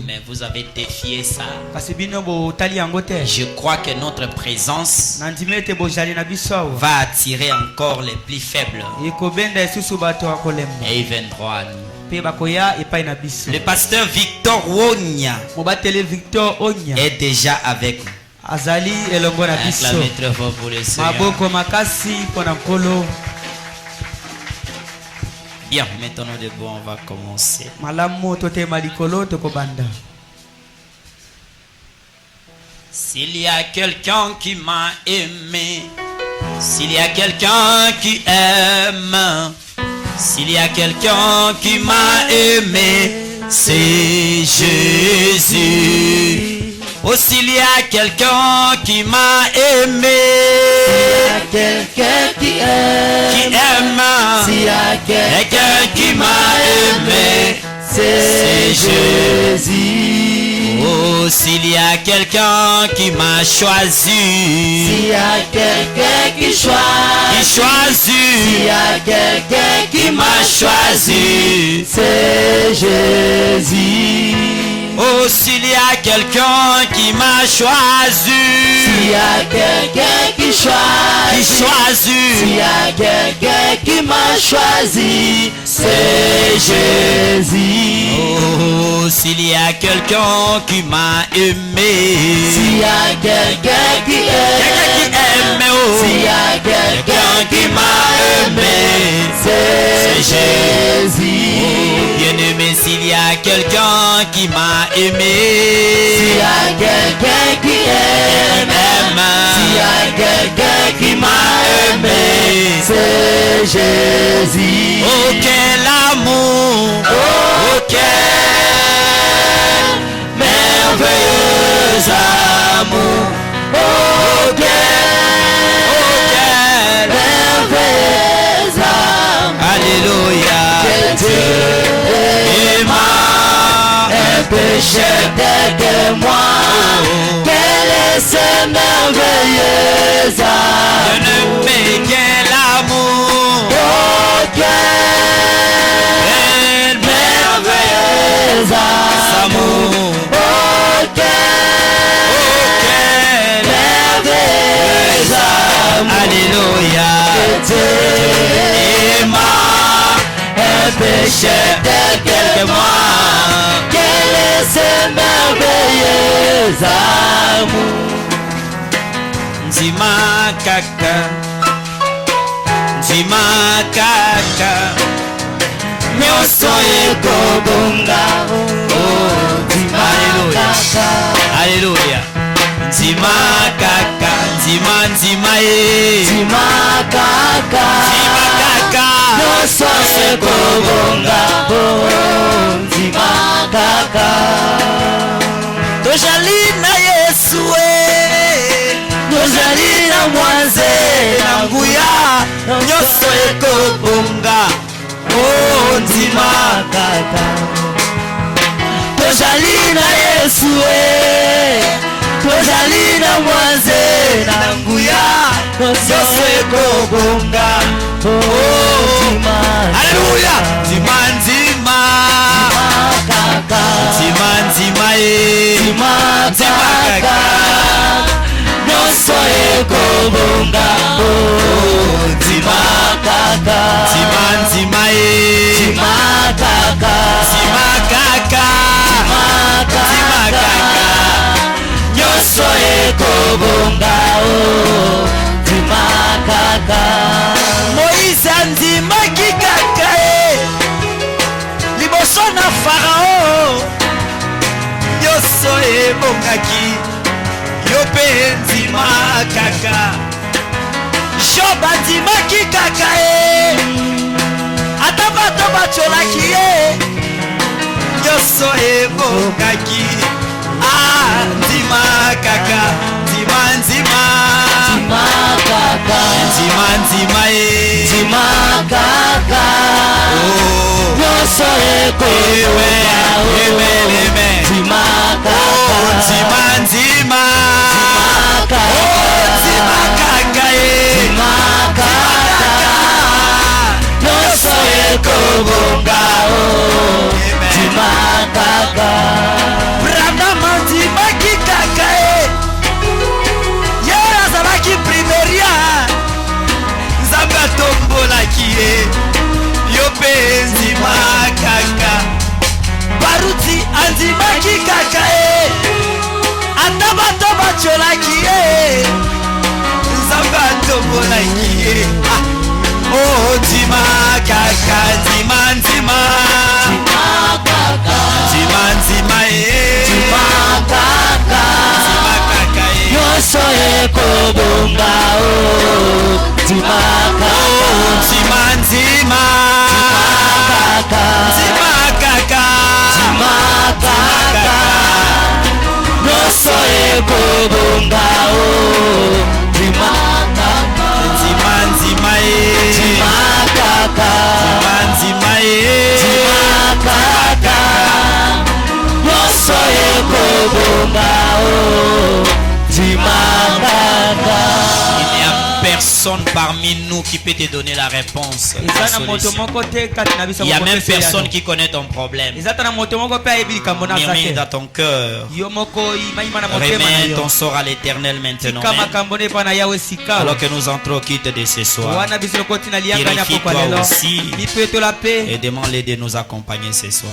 Mais vous avez défié ça. Je crois que notre présence va attirer encore les plus faibles. Et ils viendront à nous. Le pasteur Victor Wonya est déjà avec nous. Acclamez très fort pour le Seigneur. Bien, maintenant debout, on va commencer. S'il y a quelqu'un qui m'a aimé, s'il y a quelqu'un qui aime, s'il y a quelqu'un qui m'a aimé, c'est Jésus. Oh, s'il y a quelqu'un qui m'a aimé, s'il y a quelqu'un qui aime, s'il y a quelqu'un qui m'a aimé, c'est Jésus. Oh, s'il y a quelqu'un qui m'a choisi, s'il y a quelqu'un qui choisit, s'il y a quelqu'un qui m'a choisi, c'est Jésus. Oh, s'il y a quelqu'un qui m'a choisi, s'il y a quelqu'un qui choisit, s'il y a quelqu'un qui m'a choisi, c'est Jésus. Oh, s'il y a quelqu'un qui m'a aimé, s'il y a quelqu'un qui aime, oh, s'il y a quelqu'un qui m'a aimé, c'est Jésus. Oh, bien-aimé, s'il y a quelqu'un qui m'a aimé, s'il y a quelqu'un qui aime, s'il y a quelqu'un qui m'a aimé, c'est Jésus. Oh, quel amour, oh, quel merveilleux amour, oh, quel merveilleux amour. Alléluia. Dieu aima un pécheur tel que moi. Quel est ce merveilleux amour? Bien-aimé, quel amour, Oh, quel merveilleux amour. Oh, quel merveilleux amour. Alléluia. Dieu aima un pécheur tel que moi. Quel est ce merveilleux amour? Nzima kaka, nzima kaka, Nyonso ekobonga. Oh, nzima kaka. Alléluia. Nzima kaka, nzima nzima ye, Nzima kaka. nzima kaka, Nyonso ekobonga. Oh, nzima kaka. tozali na Yesu Tozali na mwanze na nguya, nyonso ekobonga. Oh, nzima kaka. Tozali na Yesu tozali na mwanze na nguya, nyonso ekobonga. Oh, nzima Alléluia. Nzima nzima, kaka. nzima nzima ye, Nzima kaka. Nyonso ekobonga. Oh, nzima kaka. nzima nzima ye, Nzima kaka. nzima kaka, Nzima kaka. Nyonso ekobonga. Oh, nzima kaka. Moïse andimaki kaka liboso na Farao, nyonso ebongaki, yo mpe ndima kaka. Job andimaki kaka ata bato batiolaki ye, nyonso ebongaki. Ah, ndima kaka, ndima ndima, Nzima kaka. ndima ndima ye, Nzima kaka. oh, Nyonso ekobonga. Oh, amen, amen. nzima kaka. Oh, nzima nzima, kaka. oh, nzima kaka ye, Nzima kaka. Nyonso ekobonga. Oh, kie nzambe atombola kie oh ndima kaka ndima ndima ndima ndima ndima kaka nyonso ekobonga oh ndima ndima ndima ndima kaka nyonso ekobonga oh ndima ndima ndima ndima kaka ndima nyonso ekobonga oh ndima kaka. Il n'y a personne parmi nous qui peut te donner la réponse. Il n'y a même personne qui connaît ton problème. Murmure dans ton cœur. Remets ton sort à l'Éternel maintenant. Alors que nous entrons au quitte de ce soir. Purifie-toi aussi. Et demande-les de nous accompagner ce soir.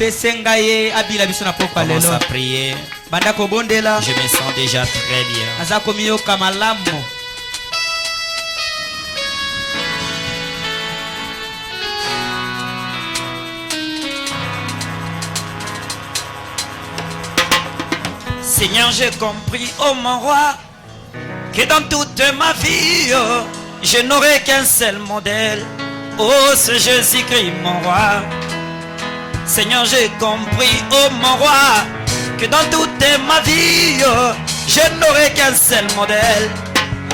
Commence à prier. Je me sens déjà très bien. Seigneur, j'ai compris, oh mon roi, que dans toute ma vie, je n'aurai qu'un seul modèle. Oh, c'est Jésus-Christ, mon roi. Seigneur, j'ai compris, oh mon roi, que dans toute ma vie, je n'aurai qu'un seul modèle.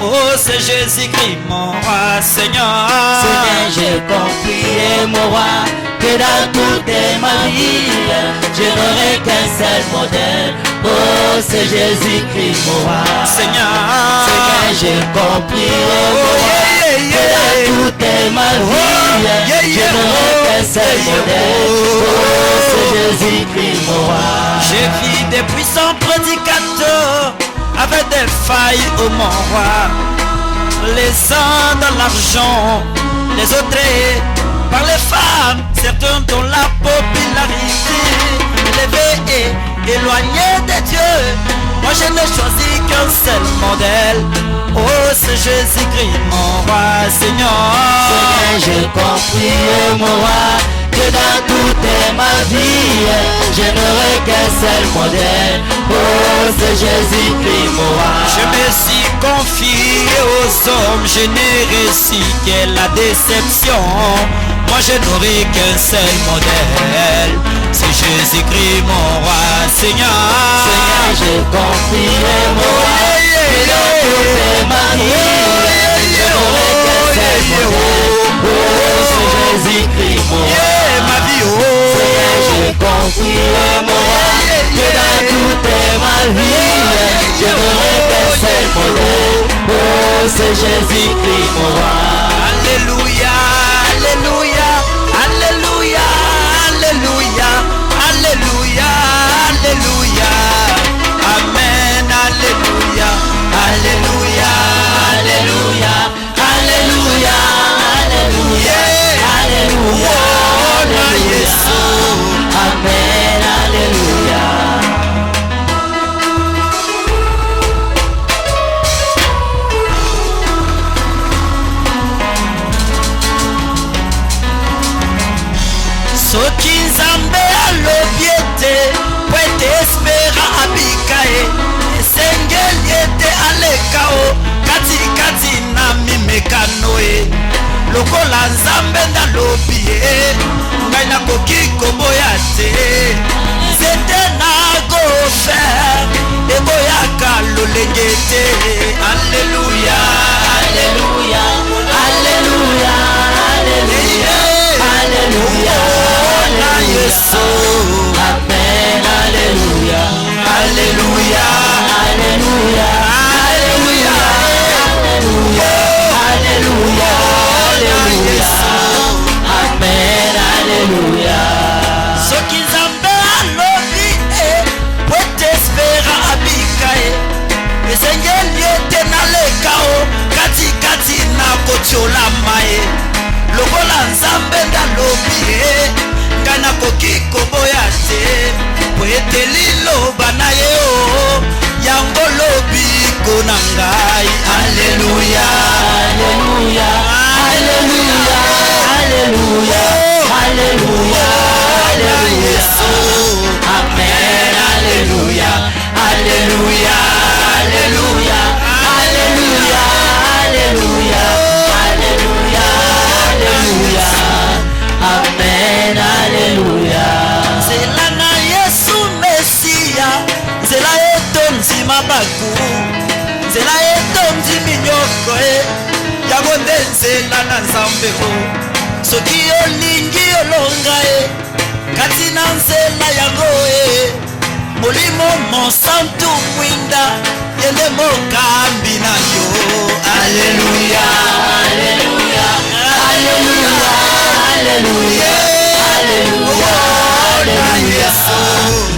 Oh, c'est Jésus-Christ, mon roi, Seigneur. Seigneur, j'ai compris, mon roi, que dans toute ma vie, je n'aurai qu'un seul modèle. Oh, c'est Jésus-Christ, mon roi. Seigneur, j'ai compris, mon roi, que dans toute ma vie, je n'aurai qu'un seul modèle. Oh, c'est Jésus-Christ, mon roi. J'ai vu des puissants prédicateurs avec des failles, oh mon roi. Les uns dans l'argent, les autres par les femmes, certains dans la popularité, élevés et éloignés de Dieu. Moi je n'ai choisi qu'un seul modèle. Oh, c'est Jésus-Christ, mon roi, Seigneur. Seigneur, j'ai compris, mon roi, que dans toute ma vie, je n'aurai qu'un seul modèle. Oh, c'est Jésus-Christ, mon roi. Je me suis confié aux hommes, je n'ai réussi que la déception. Moi je n'aurai qu'un seul modèle, c'est Jésus-Christ, mon roi, Seigneur. Seigneur, j'ai compris, mon roi, que dans toute ma vie, je n'aurai qu'un seul modèle. Oh, c'est Jésus-Christ, mon roi. Seigneur, j'ai compris, mon roi, que dans toute ma vie, je n'aurai qu'un seul modèle. Oh, c'est Jésus-Christ, mon roi. Alléluia, alléluia, alléluia, alléluia, alléluia, alléluia. Amen, alléluia, alléluia, alléluia, alléluia, alléluia, alléluia, alléluia. Amen, alléluia. Soki nzambe alobi ete po ete espera abika ye esengeli ete aleka o katikati na mimekano ye lokola nzambe ndalobi ye ngai nakoki koboya te nzete nakofer ekoyaka lolenge te. Alleluya, Alléluia, alléluia, alléluia, alléluia, Yesu. Amen, alléluia, Alléluia, alléluia, alléluia, alléluia, alléluia, Amen, alléluia. soki nzambe alobi po ete espera abika ye esengeli ete naleka o katikati nakotolama ye lokola nzambe ndalobi ye ngai nakoki koboya te po ete liloba na ye o yango lobi nangai. Alléluia, Alléluia, Alléluia, Alléluia, Alléluia, Alléluia. Amen, Alléluia, Alléluia, Alléluia, Alléluia, Alléluia, Alléluia, Alléluia. Amen, Alléluia. Nzela na Yesu Mesia, nzela etonzi mabaku, nzela etonzi minyoko yango nde nzela na Nzambe o. Soki olingi olonga kati na nzela yango molimo mosantu mwinda yende mokambi na yo. Alléluia, Alléluia, Alléluia, Alléluia, Alléluia, Alléluia.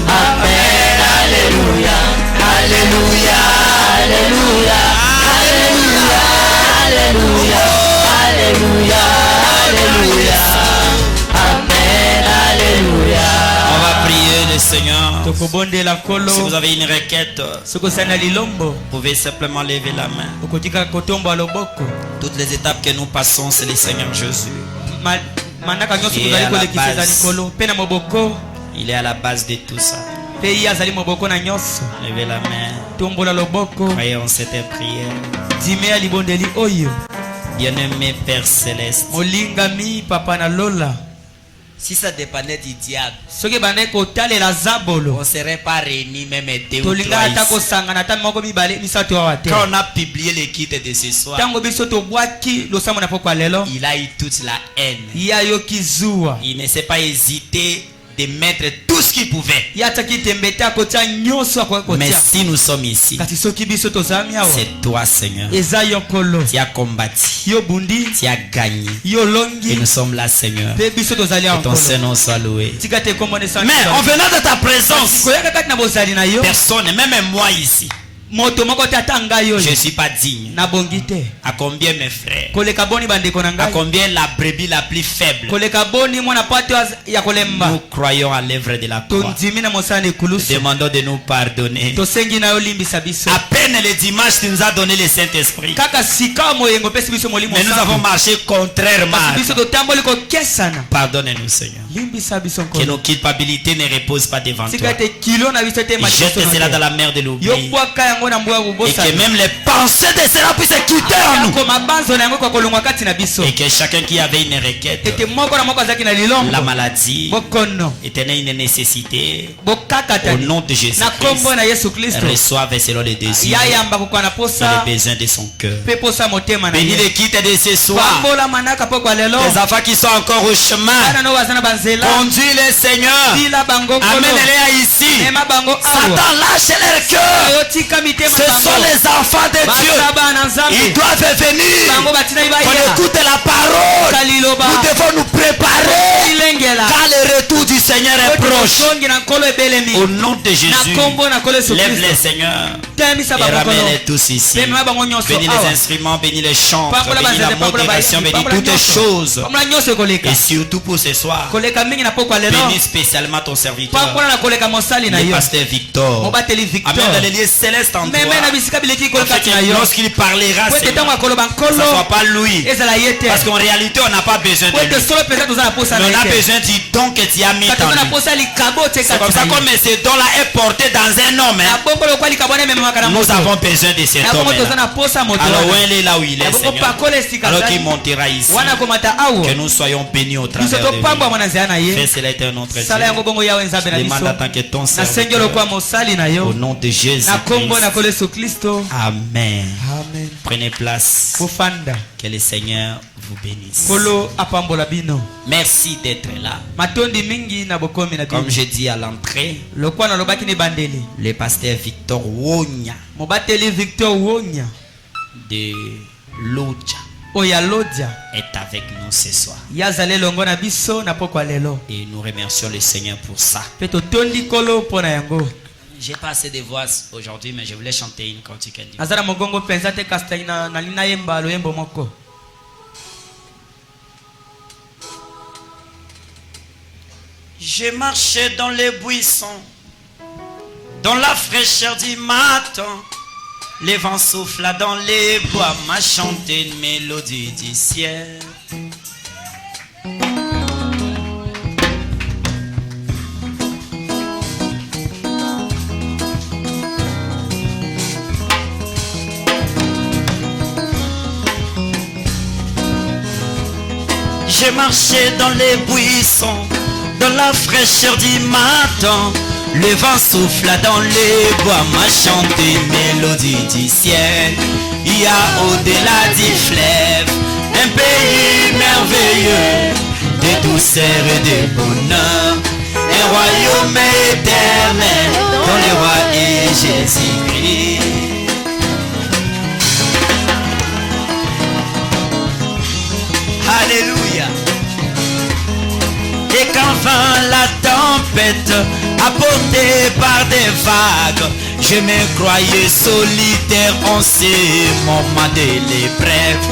Amen, Alléluia, Alléluia, Alléluia, Alléluia, Alléluia, Alléluia, Amen, Alléluia. On va prier le Seigneur. Tokobondela kolo. Si vous avez une requête, Sokosana lilombo. vous pouvez simplement lever la main. Okotika kotombo loboko. Toutes les étapes que nous passons, c'est le Seigneur Jésus. Manaka nyoso Et kozali à la kolekisa base. likolo. Pena moboko. Il est à la base de tout ça. Pe ye azali moboko na nyoso. Levez la main. Tombola loboko. Croyons cette prière. Dimea libondeli oyo. Bien-aimé Père Céleste, Molingami papa na lola. si ça dépendait du diable, Soki bane kotalela zabolo. on ne serait pas réunis même deux ou Tolinga trois ata ici. kosanga ta moko mibale misato wa te. Quand on a publié le kit de ce soir, Tango biso to bwaki losamo na pokwa lelo. il a eu toute la haine. Ya yo kizua. Il ne s'est pas hésité de mettre tout ce qu'il pouvait. Ya taki tembeta kotia nyoso kwa Mais kotia. si nous sommes ici, Kati soki biso tozami awa. c'est toi Seigneur. Eza yo kolo. Tu as combattu, Yo bundi. tu as gagné. Yo Et longi. nous sommes là Seigneur. Pe biso tozali Que awa ton kolo. Saint-Nom soit loué. Tika te komone sa. Mais en venant de ta présence, koyaka kati na bozali na yo. personne, même moi ici, Moto moko tata ngai yo. je ne suis pas digne. Na bongi te. À combien mes frères? Koleka boni bandeko na À ngai. combien la brebis la plus faible? Koleka boni mwana pato ya kolemba. Nous croyons à l'œuvre de la croix. Tondimi na mosana ekulusu. Demandons de nous pardonner. Tosengi na yo limbisa biso. À peine le dimanche, tu nous as donné le Saint-Esprit. Kaka sika moyengo pesi biso molimo. Mais nous avons marché contrairement. Kasi biso totamboli ko kesana. Pardonne-nous, Seigneur. Limbisa biso Que nkolo. nos culpabilités ne reposent pas devant toi. Sika te kilo na biso te Jette cela dans la mer de l'oubli. Yo bwaka yango na mbwa Et kubosa. que même les pensées de cela puissent quitter en nous. Ko mabanzo na yango kwa kolongwa kati na biso. Et que chacun qui avait une requête, Ete moko na moko azaki na lilombo. la maladie, Bokono. était une nécessité, Bokaka au tani. nom de Na kombo Jésus-Christ, na Yesu Kristo. reçoive selon les désirs, Ya yamba kokwa na selon posa. les besoins de son cœur. Pe posa motema na Bénis ye. les quittes de ce soir. Pambola manaka pokwa lelo. Les enfants qui sont encore au chemin, Bana no bazana banzela. conduis-les Seigneur. Bila bango kolo. Amène-les ici. Ema bango awa. Satan lâche leur cœur. Yotika mitema Ce bango. sont les enfants de Dieu. Basaba na Nzambe. Ils doivent venir. Bango batina On ibaya. écoute la parole. Kaliloba. Nous devons nous préparer. Ilengela. Car le retour du Seigneur est proche. Songi na kolo ebelemi. Au nom de Jésus, Na kombo na kolo Yesu lève-les Kristo. Seigneur Temisa et bango kolo. ramène-les tous ici. Bema bango nyonso Bénis awa. les instruments, bénis les chants, Pambola bénis la banzete, pambola modération, bayaki, bénis pambola toutes nyonso. choses. Pambola nyonso koleka. Et surtout pour ce soir, Koleka mingi na pokwa lelo. bénis spécialement ton serviteur, Pambola na koleka mosali na le yo. pasteur Victor. Mobateli Victor. Amène dans les lieux célestes en toi. Meme na bisika bileki koleka Afin na que yo. lorsqu'il parlera, Kwete Seigneur, tango akoloba que ce ne nkolo. soit pas lui. Ezala yete. Parce qu'en réalité, on n'a pas besoin de Kwete lui. solo pesa tozana posa Mais na on a yete. besoin du don que tu as mis Kati en tozana lui. posa likabo te C'est comme kati ça, na comme yo. ce don-là est porté dans un homme, Na hein, bongo lokwa likabone meme makana nous moto. avons besoin de cet Na bongo homme-là. tozana posa moto. Alors, où il est là où il Na est, bongo Seigneur. pakole esika Alors zali. qu'il montera ici. Wana komata awo. Que nous soyons bénis au Biso travers de topambwa lui. mwana nzela na Fais ye. cela est notre Sala yango Dieu. bongo yawe nzambe na Demande biso. en tant que ton Na sengelo serviteur. kwa mosali na Au yo. nom de Jésus. Na kombo na kole Yesu Kristo. Amen. Amen. Prenez place. Kofanda. Que le Seigneur vous bénisse. Kolo apambola bino. Merci d'être là. Matondi mingi na bokomi na bino. Comme je dis à l'entrée, Lokwa na lobaki ni bandeli. le pasteur Victor Wonya Mobateli Victor Wonya. de Lodja Oya Lodja. est avec nous ce soir. Yazale longo na biso na pokwa lelo. Et nous remercions le Seigneur pour ça. Peto tondi kolo pona yango. J'ai pas assez de voix aujourd'hui, mais je voulais chanter une cantique. Azara mogongo penza te kastai na lina yemba lo yembo moko. J'ai marché dans les buissons, dans la fraîcheur du matin. Les vents soufflent dans les bois, m'a chanté une mélodie du ciel. J'ai marché dans les buissons, dans la fraîcheur du matin. Le vent souffle dans les bois, m'a chanté une mélodie du ciel. Il y a au-delà du fleuve un pays merveilleux, de douceur et de bonheur, un royaume éternel dont le roi est Jésus-Christ. Alléluia. Et quand vint la tempête, apportée par des vagues, je me croyais solitaire en ces moments de l'épreuve.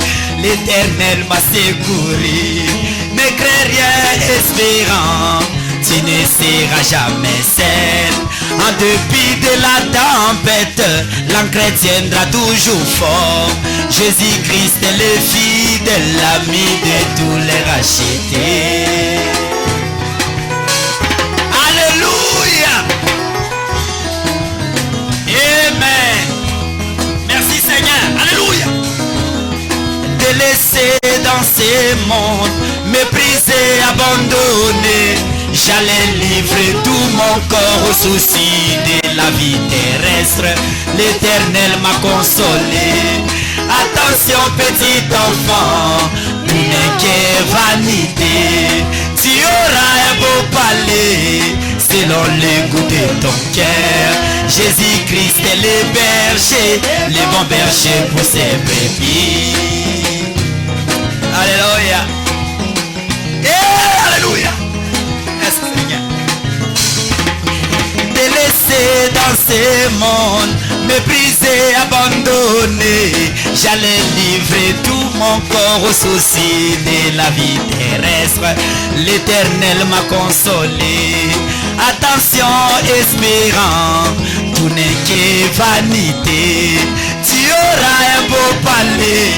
L'Éternel m'a secouru, ne crains rien espérant, tu ne seras jamais seul. En dépit de la tempête, l'ancre tiendra toujours fort. Jésus-Christ est le fidèle, l'ami de tous les rachetés. Alléluia. Amen. Merci Seigneur. Alléluia. Délaissé dans ce monde, méprisé, abandonné, j'allais livrer tout mon corps aux soucis de la vie terrestre. L'Éternel m'a consolé. Attention petit enfant, tout n'est que vanité. Tu auras un beau palais selon le goût de ton cœur. Jésus-Christ est le berger, le bon berger pour ses brebis. Alléluia. Alléluia. Délaissé dans ce monde, méprisé, abandonné, j'allais livrer tout mon corps aux soucis de la vie terrestre. L'Éternel m'a consolé. Attention espérant, tout n'est que vanité. Tu auras un beau palais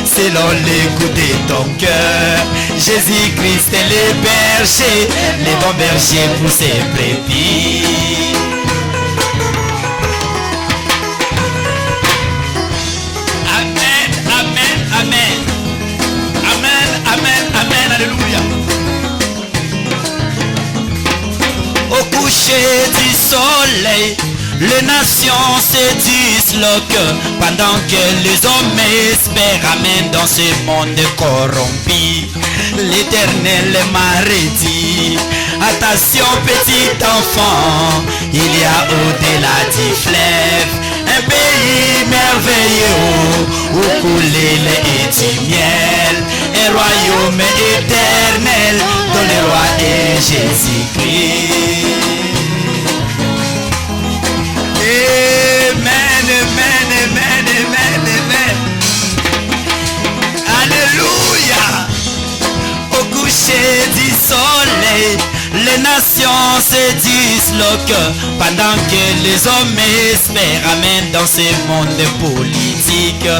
selon les goûts de ton cœur. Jésus-Christ est le berger, les bons bergers pour ses brebis. Amen, amen, amen. Amen, amen, amen, alléluia. Au coucher du soleil, les nations se disloquent pendant que les hommes espèrent amènent dans ce monde corrompu. L'Éternel m'a redit, attention petit enfant, il y a au-delà du fleuve un pays merveilleux où coule le lait et du miel, un royaume éternel dont le roi est Jésus-Christ. Amen, amen, amen, amen, amen. Alléluia. Au coucher du soleil, les nations se disloquent pendant que les hommes espèrent amènent dans ce monde politique.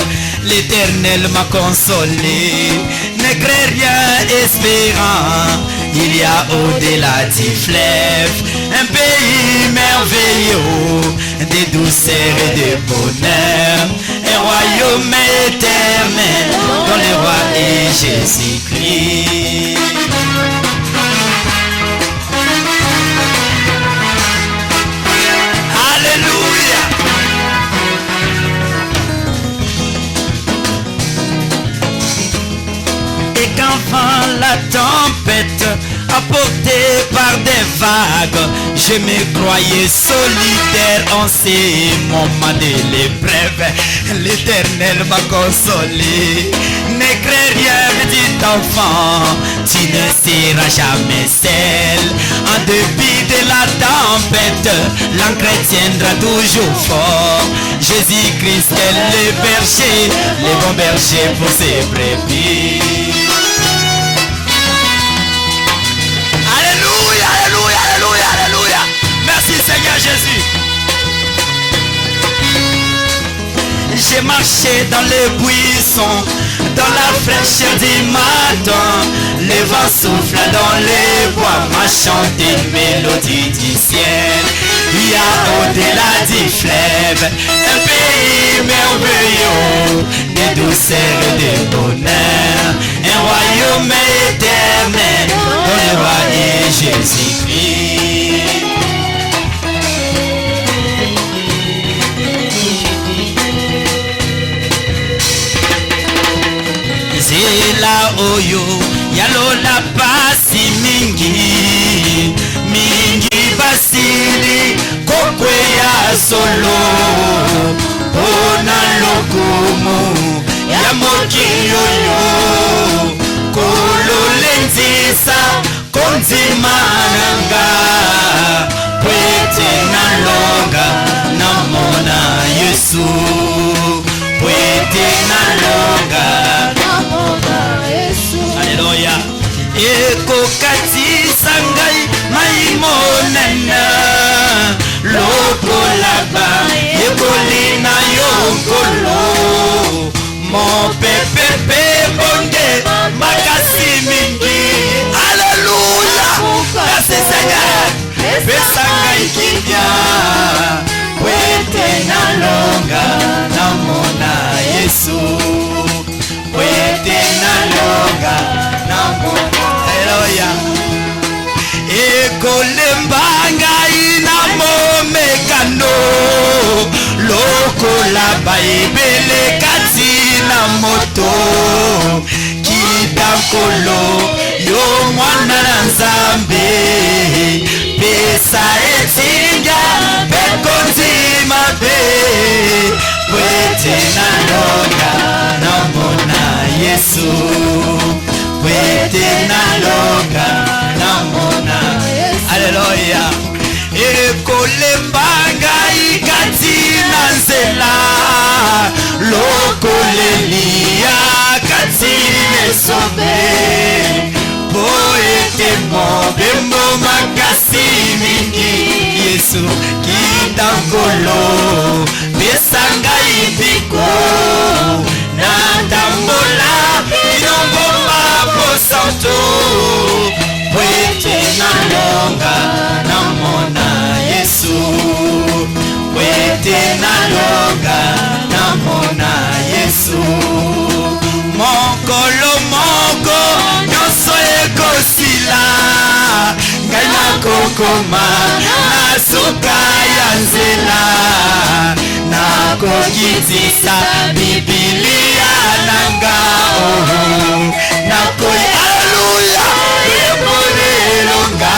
L'Éternel m'a consolé. Ne crains rien espérant, il y a au-delà du fleuve un pays merveilleux, de douceur et de bonheur, un royaume éternel dont le roi est Jésus-Christ. Alléluia. Et quand vint la tempête, apportée par des vagues, je me croyais solitaire en ces moments de l'épreuve. L'Éternel m'a consolé. Ne crains rien, petit enfant, tu ne seras jamais seul. En dépit de la tempête, l'ancre tiendra toujours fort. Jésus-Christ est le berger, le bon berger pour ses brebis. Alléluia, alléluia, alléluia, alléluia. Merci Seigneur Jésus. marché dans les buissons, dans la fraîcheur du matin. Le vent souffle dans les bois, m'a chanté une mélodie du ciel. Il y a au-delà du fleuve un pays merveilleux, de douceur et de bonheur, un royaume éternel dont le roi est Jésus-Christ. Zela oyo yalola pasi mingi mingi basili kokwe ya solo ona lokumu ya mokili oyo kololenzisa konzimananga pwete na longa namona Yesu pwete na longa. Alléluia. Ekokatisa ngai maimonana lokolaba ekolina yongolo mon pepepe bonge makasi mingi. Alléluia. Merci Seigneur. Pesa ngai kinya wete na longa namona Yesu wete na longa namona. Haleluya. Ekolemba ina momekano lokola baibele kati na moto kidakolo yo mwana na Nzambe pesa etinga pekonzima be wete na longa namona Yesu wete na longa namona. Alléluia. Ekolembanga ikati na nzela lokolelia kati nesobe poete mobembo makasi mingi Yesu kitangolo besanga ipiko natambola inombo maposanto wete na longa namona Yesu wete na longa namona Yesu mokolo moko nyonso ekosila ngai nakokoma na suka ya nzela nakokitisa Bibilia nanga nakoyi. Haleluya. Emonelonga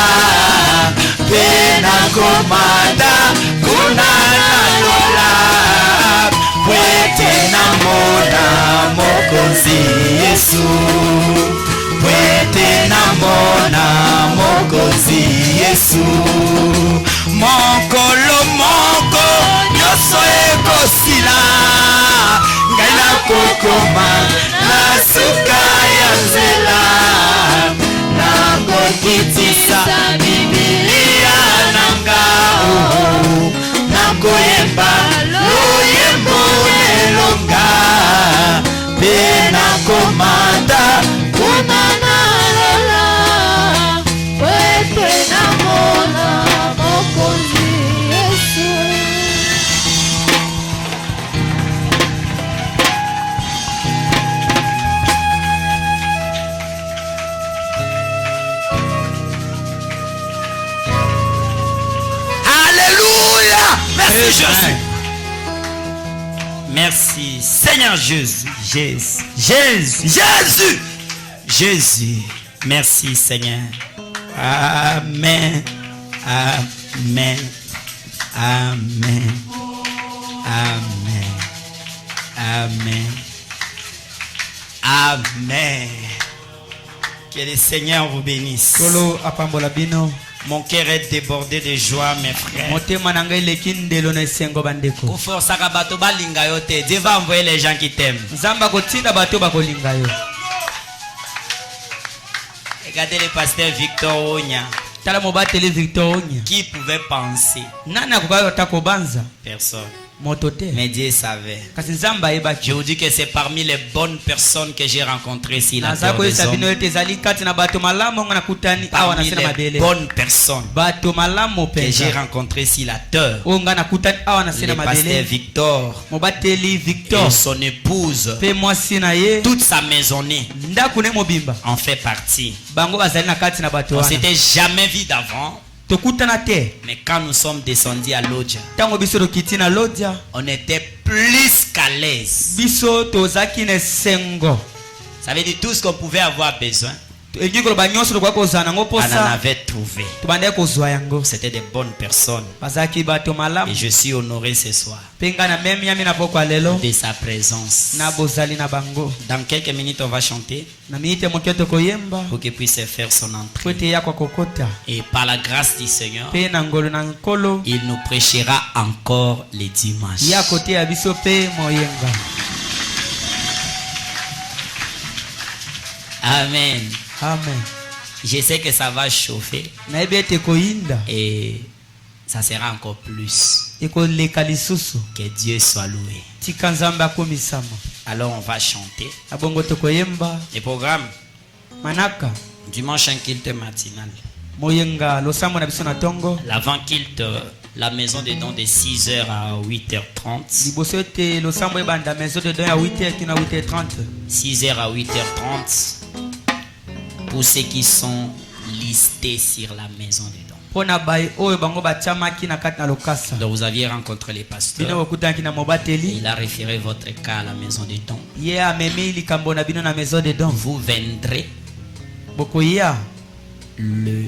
pe nakomanda kuna nalola pwete namona mokonzi Yesu pwete namona mokonzi Yesu mokolo moko nyonso ekosila ngai nakokoma na suka ya nzela nakokitisa Bibilia nanga nakoyemba loyembo elonga pe nakomanda kuna nalola pwete namona mokonzi Yesu. Merci Jésus. Merci Seigneur Jésus. Jésus. Merci Seigneur. Amen. Amen. Amen. Amen. Amen. Amen. Que le Seigneur vous bénisse. Mon cœur est débordé de joie, mes frères. Dieu va envoyer les gens qui t'aiment. Regardez le pasteur Victor Onya. Qui pouvait penser? Personne. Mais Dieu savait. Kasi Nzambe ayebaki. Je vous dis que c'est parmi les bonnes personnes que j'ai rencontrées ici. Naza koyebisa bino ete ezali kati na bato malamu nga nakutani awa na Parmi se na les mabele. bonnes personnes Bato malamu que j'ai penza. rencontrées ici, la Terre. Oyo nga nakutani awa na se na Le pasteur mabele. Victor Mobateli Victor et son épouse, pe mwasi na ye toute sa maisonnée ndako ne mobimba. en fait partie. Bango bazali na kati na bato On wana. s'était jamais vu d'avant, Tokutana te. mais quand nous sommes descendus à Lodja, Tango biso tokiti na Lodja, on était plus qu'à l'aise. biso tozaki na sengo. Ça veut dire tout ce qu'on pouvait avoir besoin, Elingi koloba nyonso tokoki kozwa nango on en posa. avait trouvé. Tobandaki kozwa yango. C'était des bonnes personnes. Bazalaki bato Et malamu. je suis honoré ce soir Pe nga na memi yami na poko ya lelo. de sa présence. Na bozali na bango. Dans quelques minutes, on va chanter Na minute moke tokoyemba. pour qu'il puisse faire son Po entrée. ete ya kwa kokota. Et par la grâce du Seigneur, Pe na ngolo na nkolo. il nous prêchera encore les dimanches. Ya kote ya biso pe moyenga. Amen. Amen. Je sais que ça va chauffer Nayebi ete koyinda. et ça sera encore plus. Ekoleka lisusu. Que Dieu soit loué. Tika Nzambe akomisama. Alors on va chanter. Abongo tokoyemba. Le programme, Manaka. dimanche un culte matinal. Moyenga losambo na biso na tongo. L'avant-culte, la maison des dons de 6h à 8h30. Liboso ete losambo ebanda maison de don ya 8h kina 8h30. 6h à 8h30. Pour ceux qui sont listés sur la maison des dons. Pona bai oyo bango batiamaki na kati na lokasa. Donc vous aviez rencontré les Bino pasteurs. bokutanaki na mobateli. Il a référé votre cas à la maison des dons. Ye amemi likambo na bino na maison de don. Vous viendrez Bokoya. le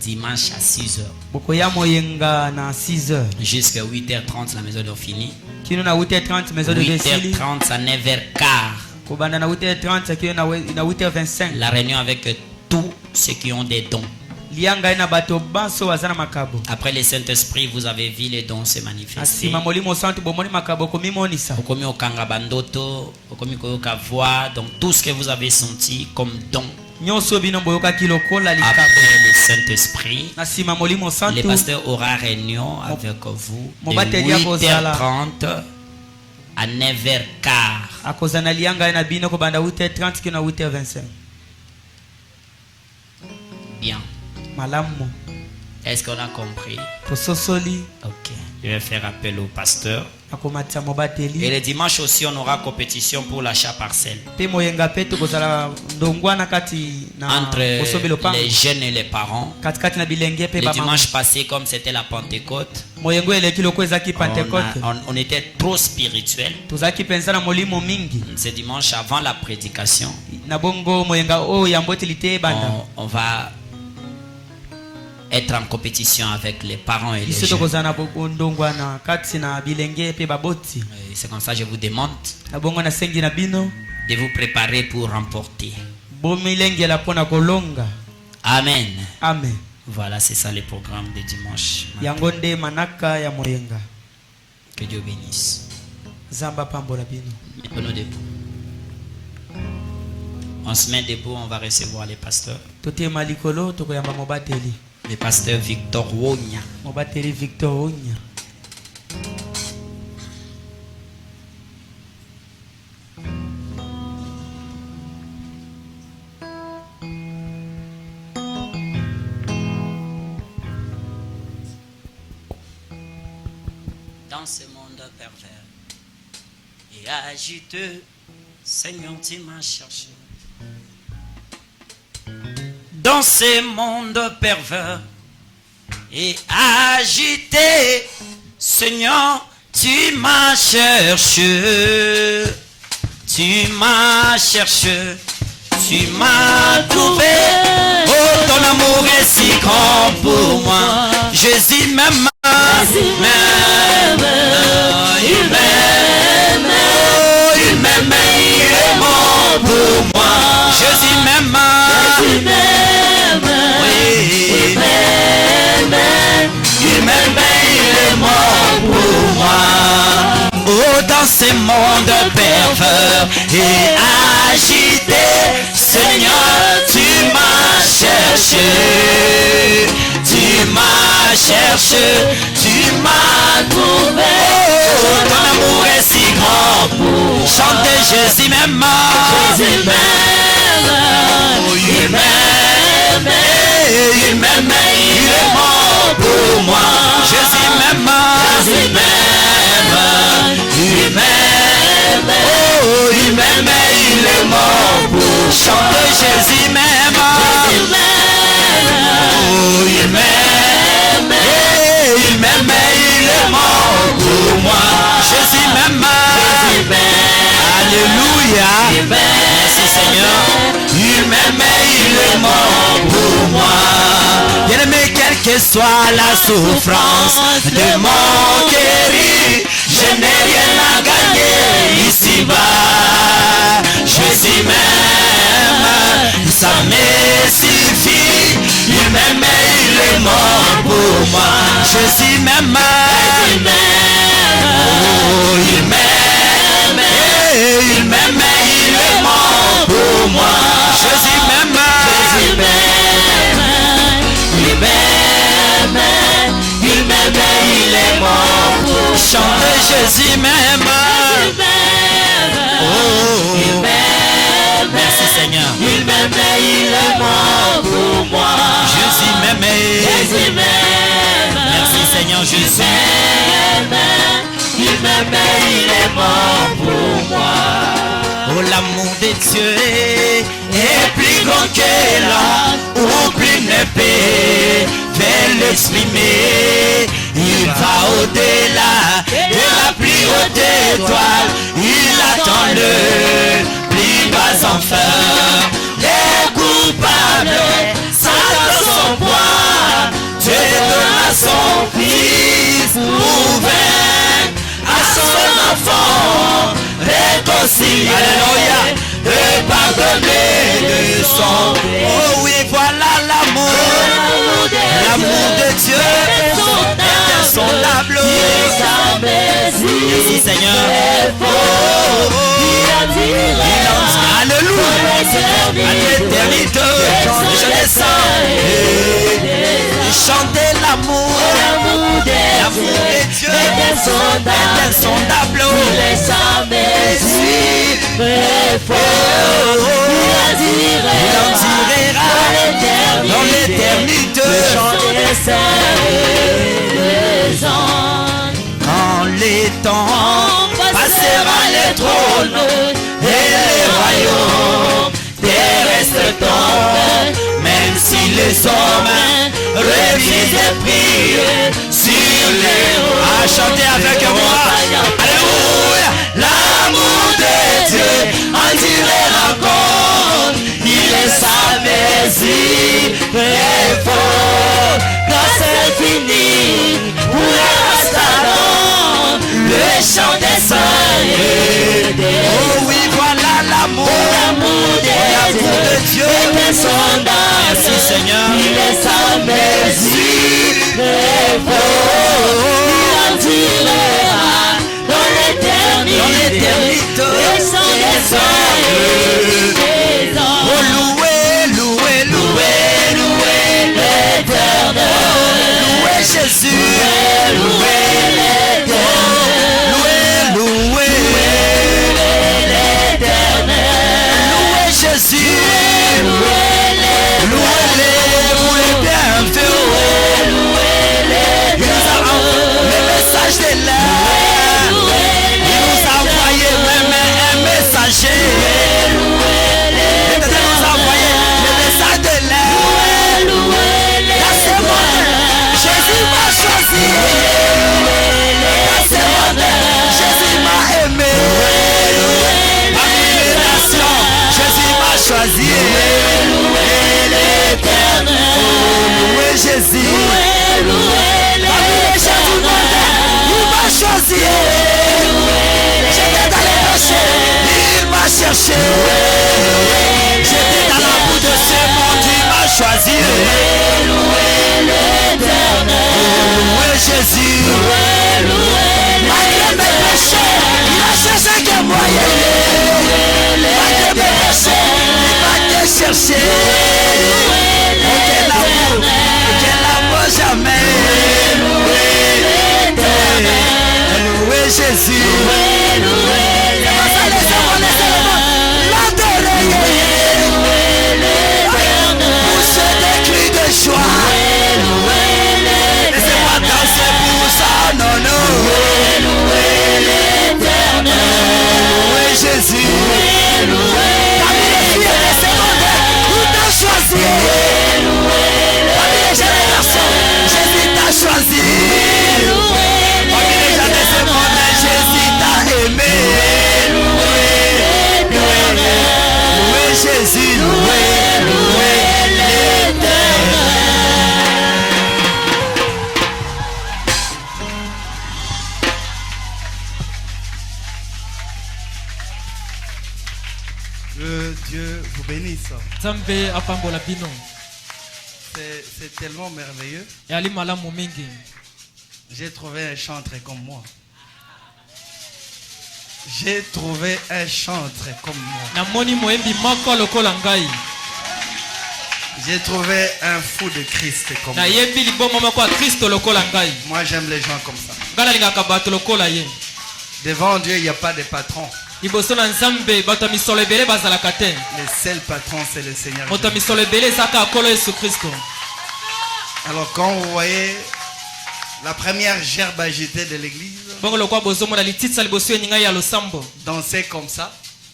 dimanche à 6h. Bokoya moyenga na 6h. Jusqu'à 8h30, la maison de fini. Kino na 8h30 maison de Besili. 8h30 à 9h15. Kobanda na 8h30 kino na 8h25. La réunion avec tous ceux qui ont des dons. Lianga na bato banso wazana makabo. Après le Saint-Esprit, vous avez vu les dons se manifester. Asima molimo santu bomoni makabo komimonisa. Okomi okanga bandoto, okomi koyoka voix, donc tout ce que vous avez senti comme don Nyonso bino boyoka kilokola likabo. après le Saint-Esprit. Asima molimo Le santu. pasteur aura réunion avec vous de Mobateli ya kozala. 8h30 à 9h15. Akozana lianga na bino kobanda 8h30 kino 8h25. Bien. Malamu. Est-ce qu'on a compris? Tososoli. Ok. Je vais faire appel au pasteur. Akomatisa Et mobateli. le dimanche aussi, on aura compétition pour l'achat parcelle. Pe moyenga pe tokozala ndongwana kati na Entre kosobelo pango. les jeunes et les parents. Katikati na bilenge pe Le ba dimanche passé, comme c'était la Pentecôte, moyengo eleki loko ezaki on, Pentecôte. on était trop spirituel. Tozaki penza na molimo mingi. Ce dimanche, avant la prédication, Na bongo moyenga o ya mboteli te banda. on va être en compétition avec les parents et les Biso jeunes. tokozala na ndongwana kati na bilenge pe baboti. Et c'est comme ça que je vous demande Na bongo na sengi na bino. de vous préparer pour remporter. Bomilengela pona kolonga. Amen. Amen. Voilà, c'est ça le programme de dimanche. Yango nde manaka ya moyenga. Que Dieu bénisse. Zamba pambola bino. Mettons-nous debout. On se met debout, on va recevoir les pasteurs. Totema likolo tokoyamba mobateli. Le pasteur Victor Wonya. Mobateli Victor Onya. Dans ce monde pervers et agiteux, Seigneur, tu m'as cherché. Dans ce monde pervers et agité, Seigneur, tu m'as cherché. Tu m'as cherché. Tu m'as trouvé. Oh, ton amour est si grand pour moi. Jésus m'aime. Il m'aime, il m'aime, il est mort pour moi. Jésus m'aime, oui, il m'aime, il est mort pour moi. Oh, dans ce monde pervers et agité, Seigneur, tu m'as cherché. Tu m'as cherché, tu m'as trouvé. Oh, ton Chantez Jésus m'aime. Jésus m'aime. Il m'aime. Il m'aime. Il est mort pour moi. Jésus m'aime. Jésus m'aime. Il m'aime. Oh, il m'aime. Il est mort pour moi. Chantez Jésus m'aime. Jésus m'aime. Oh, il m'aime. Il m'aime. Il est mort pour moi. Jésus m'aime. Jésus m'aime. Alléluia. Merci Seigneur. Il m'aime, il est mort pour moi. Bien-aimé, quelle que soit la souffrance de mon guéri, je n'ai rien à gagner ici-bas. Jésus m'aime, ça me suffit. Il m'aime, il est mort pour moi. Jésus m'aime. Oh, il m'aime. Il m'aime, il est mort pour moi. Jésus m'aime. Jésus m'aime. Il m'aime. Il m'aime. Il est mort pour moi. Chantez Jésus m'aime. Jésus m'aime. Oh, Il m'aime. merci Seigneur. Il m'aime. Il est mort pour moi. Jésus m'aime. Jésus m'aime. Merci Seigneur Jésus. Il m'aime, il est mort pour moi. Oh, l'amour de Dieu est plus grand que l'homme ou plus n'épée fait l'exprimer. Il va au-delà de la plus haute étoile. Il attend le plus bas enfer. Les coupables s'attendent son poids. Dieu donna son fils pour vaincre à son enfant réconcilié. Alléluia. Et pardonner de son péché. Oh oui, voilà l'amour. L'amour de Dieu est insondable. Merci Seigneur. Alléluia. À l'éternité, je les sens. Chantez l'amour. L'amour de Dieu est insondable. Il en tirera dans l'éternité. Quand les temps passera les trônes et les royaumes terrestres tombent, même si les hommes refusent de prier sur les rois. Ah, chantez avec moi. Alléluia. L'amour de Dieu en tirera compte. Il est sa mesure est fort. Quand c'est fini, pour la restaurant, le chant des saints. Oh oui, voilà l'amour. L'amour de Dieu est insondable. Merci Seigneur. Il est sa mesure est fort. Il en tirera dans l'éternité. Le chant des saints. Oh, louez, louez, louez, louez l'éternel. Louez Jésus. Louez l'éternel. Louez, louez l'éternel. Louez Jésus. Louez-les pour les bienfaits. Il nous a envoyé le message de l'air. Il nous a envoyé même un messager. Il nous a envoyé le message de l'air. Dans ce monde, Jésus m'a choisi. Dans ce monde, Jésus m'a aimé. Parmi les nations, Jésus m'a choisi. Louez Jésus. Parmi les gens du monde, il m'a choisi. J'étais dans les péchés, il m'a cherché. J'étais dans la boue de ce monde, il m'a choisi. Louez Jésus. Malgré mes péchés, il a cherché que moi. Malgré mes péchés, il m'a cherché. Quel amour jamais. Louez Jésus. C'est pas ça les bénisse. Nzambe apambola bino. C'est tellement merveilleux. Yali malamu mingi. J'ai trouvé un chantre comme moi. J'ai trouvé un chantre comme moi. Namoni moembi moko lokola ngai. J'ai trouvé un fou de Christ comme Na moi. yebi libomo moko ya Kristo lokola ngai. Moi j'aime les gens comme ça. Ngala lingaka bato lokola ye. Devant Dieu il n'y a pas de patron. Liboso na Nzambe bato misolo ebele bazalaka te. Le seul patron c'est le Seigneur Moto Jésus. misolo ebele ezaka akolo Yesu Kristo. Alors quand vous voyez la première gerbe agitée de l'église Bongo lokwa bozomo na lititsa liboso eninga ya losambo. danser comme ça,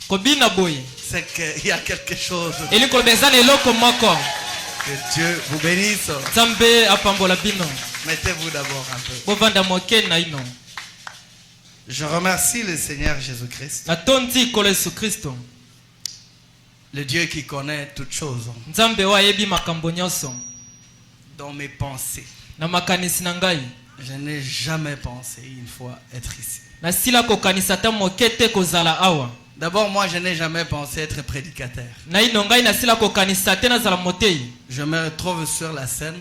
Kobina boye. c'est qu'il y a quelque chose. Eli kolobezana eloko moko. Que Dieu vous bénisse. Nzambe apambola bino. Mettez-vous d'abord un peu. Bovanda moke na ino. Je remercie le Seigneur Jésus-Christ, Natondi kolo Yesu Kristo. le Dieu qui connaît toutes choses, Nzambe wa yebi makambo nyonso. dans mes pensées. Na makanisi na ngai. Je n'ai jamais pensé une fois être ici. Na sila kokanisa ta moke te kozala awa. D'abord, moi, je n'ai jamais pensé être prédicateur. Na ino ngai na sila kokanisa te nazala motei. Je me retrouve sur la scène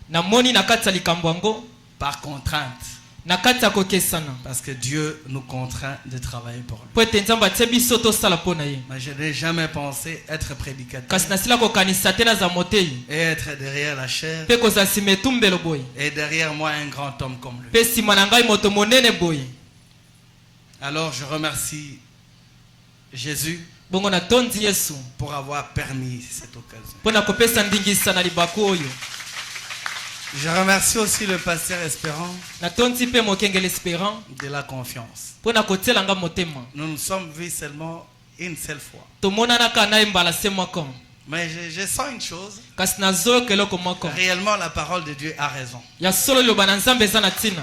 Na moni na kati ya likambo yango. par contrainte, Na kati ya kokesana. parce que Dieu nous contraint de travailler pour lui. Po ete Nzambe atie biso tosala mpo na ye. Mais je n'ai jamais pensé être prédicateur Kasi na sila kokanisa te nazala motei. et être derrière la chair Pe kozala nsima etumbelo boye. et derrière moi un grand homme comme lui. Pe nsima na ngai moto monene boye. Alors, je remercie Jésus Bongo na tondi Yesu. pour avoir permis cette occasion. Mpo na kopesa ndingisa na libaku oyo. Je remercie aussi le pasteur Espérant Na tondi pe mokengeli espérant. de la confiance. Mpo na kotiela nga motema. Nous nous sommes vus seulement une seule fois. Tomonanaka na ye mbala se moko. Mais je sens une chose. Kasi nazoyoka eloko moko. Réellement, la parole de Dieu a raison. Ya solo liloba na Nzambe eza na ntina.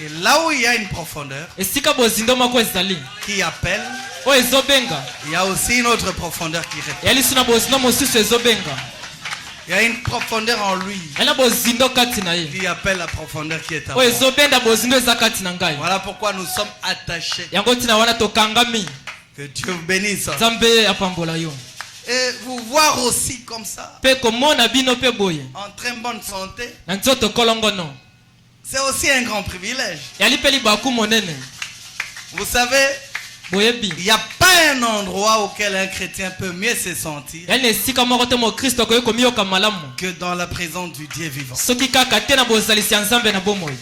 Et là où il y a une profondeur Esika bozindo moko ezali. qui appelle, Oyo ezobenga. il y a aussi une autre profondeur qui répond. Eyali so na bozindo mosusu ezobenga. Il y a une profondeur en lui Eyali na bozindo kati na ye. qui appelle la profondeur qui est en Oyo moi. ezobenda bozindo eza kati na ngai. Voilà pourquoi nous sommes attachés. Yango ntina wana tokangami. Que Dieu vous bénisse. Nzambe apambola yo. Et vous voir aussi comme ça, Pe komona bino pe boye. en très bonne santé, Na nzoto kolongono. c'est aussi un grand privilège. Eyali pe libaku monene. Vous savez, Boyebi. il n'y a pas un endroit auquel un chrétien peut mieux se sentir Eyali na esika moko te mo Kristo akoki komiyoka malamu. que dans la présence du Dieu vivant. Soki kaka te na bozalisi ya Nzambe na bomoi.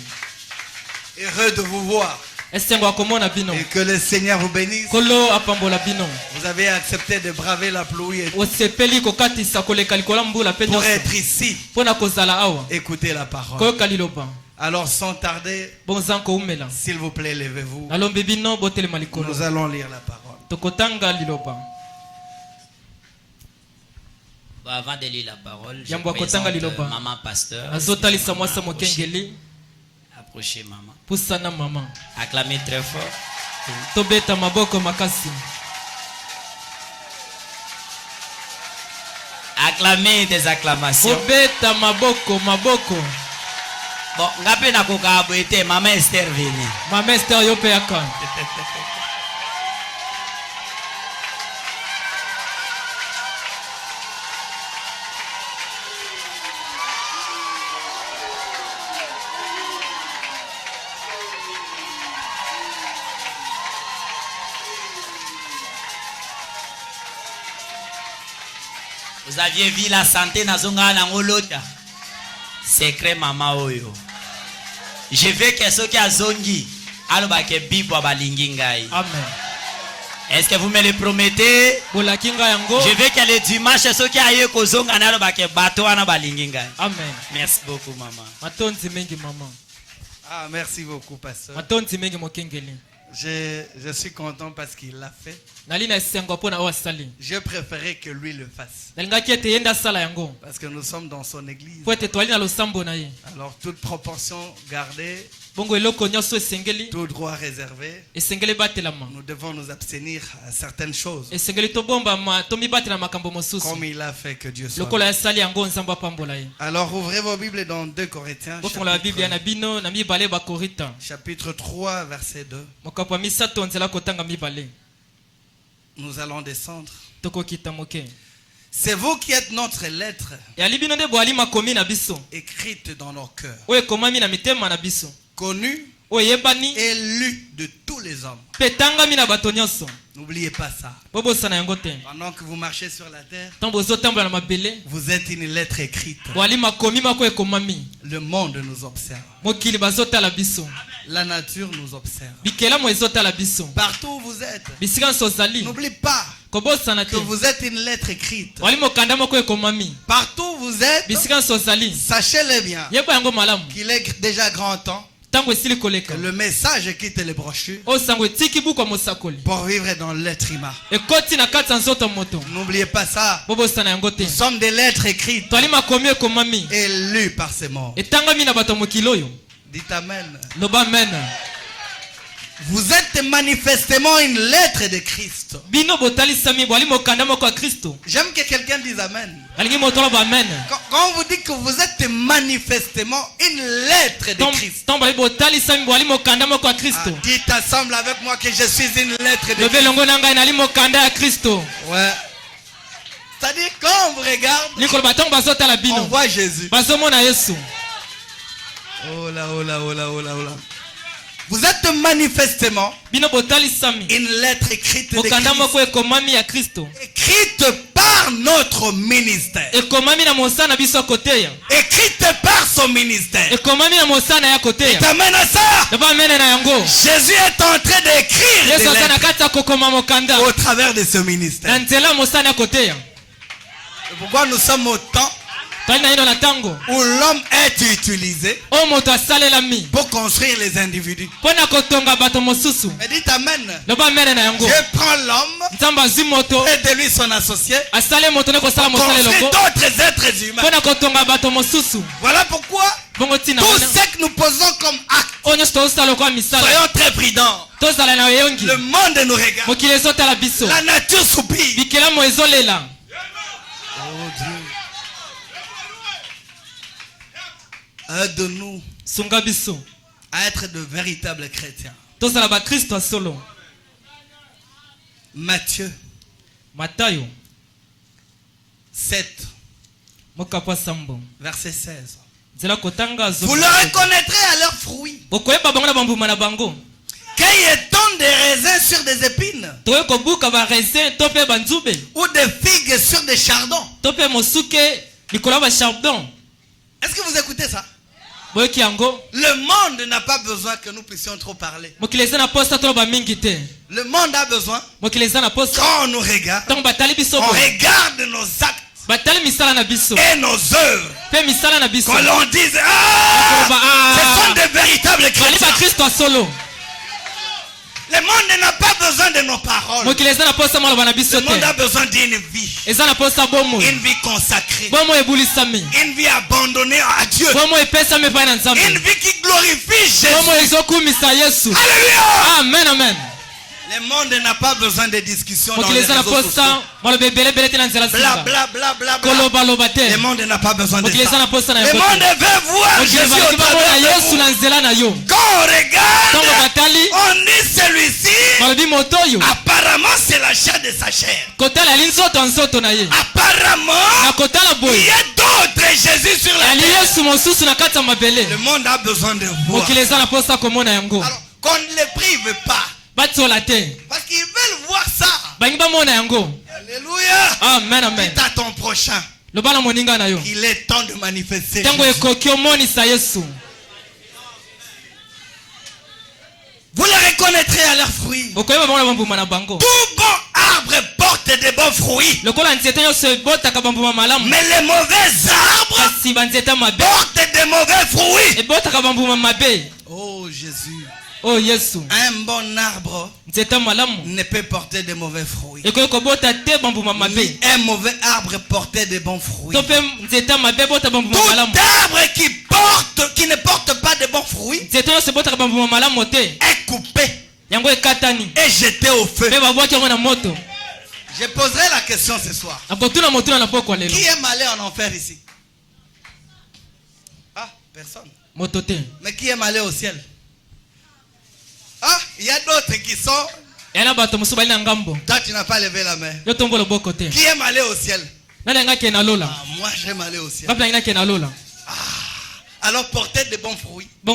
Heureux de vous voir Esengo akomona bino. et que le Seigneur vous bénisse. Kolo apambola bino. Vous avez accepté de braver la pluie et Osepeli kokatisa koleka likola mbula pe pour nyonso. être ici, Pona kozala awa. écoutez la parole. Koyoka liloba. Alors sans tarder, Bonzanko umela. s'il vous plaît, levez-vous. Nalombi bino botelema likolo. Nous allons lire la parole. Tokotanga liloba. Bon, avant de lire la parole, je Yambo akotanga présente liloba. maman pasteur. Azotalisa mwasa mokengeli. Approchez maman. Pusana mama. Acclamez très fort. Tobeta maboko makasi. Acclamez des acclamations. Kobeta maboko maboko. Bon, ngape na kokabo ete maman Esther vini. Mama Esther yo pe yaka. Vous aviez vu la santé na zonga na ngolota. Secret maman oyo. Je veux que ceux qui a zongi aloba ke bibo balingi ngai. Amen. Est-ce que vous me le promettez? Bolakinga yango. Je veux que le dimanche ceux qui aille ko zonga na aloba ke bato wana balingi ngai. Amen. Merci beaucoup maman. Matonzi mengi mama. Ah, merci beaucoup, pasteur. Matonzi mengi mokengeli. Je suis content parce qu'il l'a fait. Nalina esengo pona awasali. Je préférais que lui le fasse. Nalingaki ete yenda sala yango. Parce que nous sommes dans son église. Po ete twali na losambo na ye. Alors, toute proportion gardée, Bongo eloko nyonso esengeli. tout droit réservé, Esengeli batelama. nous devons nous abstenir à certaines choses. Esengeli tobomba tomibatela makambo mosusu. Comme il a fait, que Dieu soit. Lokola esali yango nzambe apambola ye. Alors, ouvrez vos Bibles dans 2 Corinthiens, Bofongola la Biblia na bino na mibale ba Korita. chapitre 3, verset 2. Mokapo misato nzela kotanga mibale. Nous allons descendre. Tokokita moke. C'est vous qui êtes notre lettre yali bino nde bwali makomi na biso écrite dans nos cœurs, oyo ekomami na mitema na biso connue oyo eyebani et lue de tous les hommes. mpe etangami na bato nyonso. N'oubliez pas ça. Bobosana yango te. Pendant que vous marchez sur la terre, ntango bozotambola na mabele vous êtes une lettre écrite. bwali makomi mako ekomami. Le monde nous observe. mokili bazotala biso, La nature nous observe. bikelamo ezotala biso, Partout où vous êtes, bisika nyonso ozali n'oubliez pas kobosana que te. vous êtes une lettre écrite. bwali mokanda moko ekomami. Partout où vous êtes, bisika nyonso ozali sachez-le bien yeba yango malamu. qu'il est déjà grand temps ntango esili que koleka le message quitte les brochures oyo sango etiki buku ya mosakoli pour vivre dans l'être humain. ekoti na kati ya nzoto moto. N'oubliez pas ça. bobosana yango te. Nous sommes des lettres écrites twali makomi ekomami et lues par ces morts. etangami na bato ya mokili oyo. Dites Amen. loba amen. Vous êtes manifestement une lettre de Christ. bino botalisami bwali mokanda moko ya kristo. J'aime que quelqu'un dise Amen. alingi moto oloba amen. Quand on vous dit que vous êtes manifestement une lettre de Christ, ntango bali botalisami bwali mokanda moko ya kristo. dites ensemble avec moi que je suis une lettre de lobe Christ. elongo na ngai nali mokanda ya kristo. Ouais. C'est-à-dire quand on vous regarde, likoloba ntango bazotala on bino voit Jésus. bazomona yesu. Oh là, oh là, oh là, oh là, oh là. Vous êtes manifestement bino botalisami une lettre écrite de mokanda Christ. moko ekomami ya kristo. Écrite par notre ministère. ekomami na mosala na biso ya koteya. Écrite par son ministère. ekomami na mosala ya koteya. T'amènes à ça. loba amene na yango. Jésus est en train d'écrire yesu des aza na lettres kati ya kokoma mokanda au travers de ce na ministère. nzela ya mosala ya koteya. Pourquoi nous sommes au temps twali na ino na ntango où l'homme est utilisé oyo moto asalelami pour construire les individus? mpo na kotonga bato mosusu. Mais dites Amen. loba amene na yango. Dieu prend l'homme nzambe azwi moto et de lui son associé asali moto ne kosala mosala construire elongo d'autres êtres humains. mpo na kotonga bato mosusu. Voilà pourquoi bongo ntina tout wana ce que nous posons comme acte, oyo nyonso tozosala lokola misala soyons très prudents. tozala na eyongi. Le monde nous regarde. mokili ezotala biso, La nature soupire. bikelamo ezolela. Oh Dieu. Aide-nous sunga biso à être de véritables chrétiens. tozala bakristo ya solo. Matthieu matayo 7, mokapwa sambo verset 16. nzela kotanga Vous le reconnaîtrez à leurs fruits. bokoyeba bango na bambuma na bango. Cueille-t-on des raisins sur des épines toye kobuka baraisin to mpe banzube ou des figues sur des chardons? to mpe mosuke likolo ya bachardon. Est-ce que vous écoutez ça? boyoki yango. Le monde n'a pas besoin que nous puissions trop parler. mokili eza na posa toloba mingi te. Le monde a besoin, mokili eza na posa quand on nous regarde, ntango batali biso on boye regarde nos actes batali misala na biso et nos œuvres. mpe misala na biso Qu'on l'on dise, ah, Bakoloba, ah, ce sont de véritables bali chrétiens. bakristo ya solo. Le monde n'a pas besoin de nos paroles. mokili eza na posa maloba na biso Le monde te. a besoin d'une vie. eza na posa bomoi, Une vie consacrée. bomoi ebulisami, Une vie abandonnée à Dieu. bomoi epesami epai na Une nzambe, vie qui glorifie Jésus. bomoi ezokumisa yesu. Alléluia. amen amen. Le monde n'a pas besoin de discussions dans mokili les eza na réseaux sociaux. posa maloba ebelebele te na nzela Bla singa bla bla bla bla. kolobaloba te. Le monde n'a pas besoin de mokili eza na ça. posa na Le yango monde te. veut voir mokili Jésus au bazali bamona travers de yesu vous. na nzela na yo. Quand on ntango regarde, batali on dit celui-ci, balobi moto oyo apparemment c'est la chair de sa chair. kotala ali nzoto ya nzoto na ye, Apparemment, na kotala il boye y a d'autres Jésus sur la ali terre. yesu mosusu na kati ya mabele. Le monde a besoin de voir. mokili eza na posa komona yango, Alors, qu'on ne les prive pas. batiola te, Parce qu'ils veulent voir ça. bangi bamona yango. Alléluia. amen amen. Dites à ton prochain loba na moninga na yo qu'il est temps de manifester. ntango Jésus. ekoki omonisa yesu. Vous les reconnaîtrez à leurs fruits. bokoyeba bango na bambuma na bango. Tout bon arbre porte de bons fruits. lokola nzete nyonso ebotaka bambuma malamu, Mais les mauvais arbres kasi banzete mabe portent de mauvais fruits. ebotaka bambuma mabe. Oh Jésus. oyo yesu, Un bon arbre nzete malamu ne peut porter de mauvais fruits. ekoki kobota te bambuma mabe, Ni un mauvais arbre porter de bons fruits. to mpe nzete mabe ebota bambuma Tout malamu. arbre qui ne porte pas de bons fruits nzete nyonso ebotaka bambuma malamu te, est coupé yango ekatani et jeté au feu. mpe babwaki yango na moto. Je poserai la question ce soir. nakotuna motuna na pokwa lelo. Qui est allé en enfer ici? Ah, personne. moto te. Mais qui est allé au ciel? Ah, il y a d'autres qui sont. yana bato mosusu bali na ngambo, Toi, tu n'as pas levé la main. yo tombola boko te. Qui est allé au ciel? Moi j'aime aller au ciel. Alors portez de bons fruits. Vous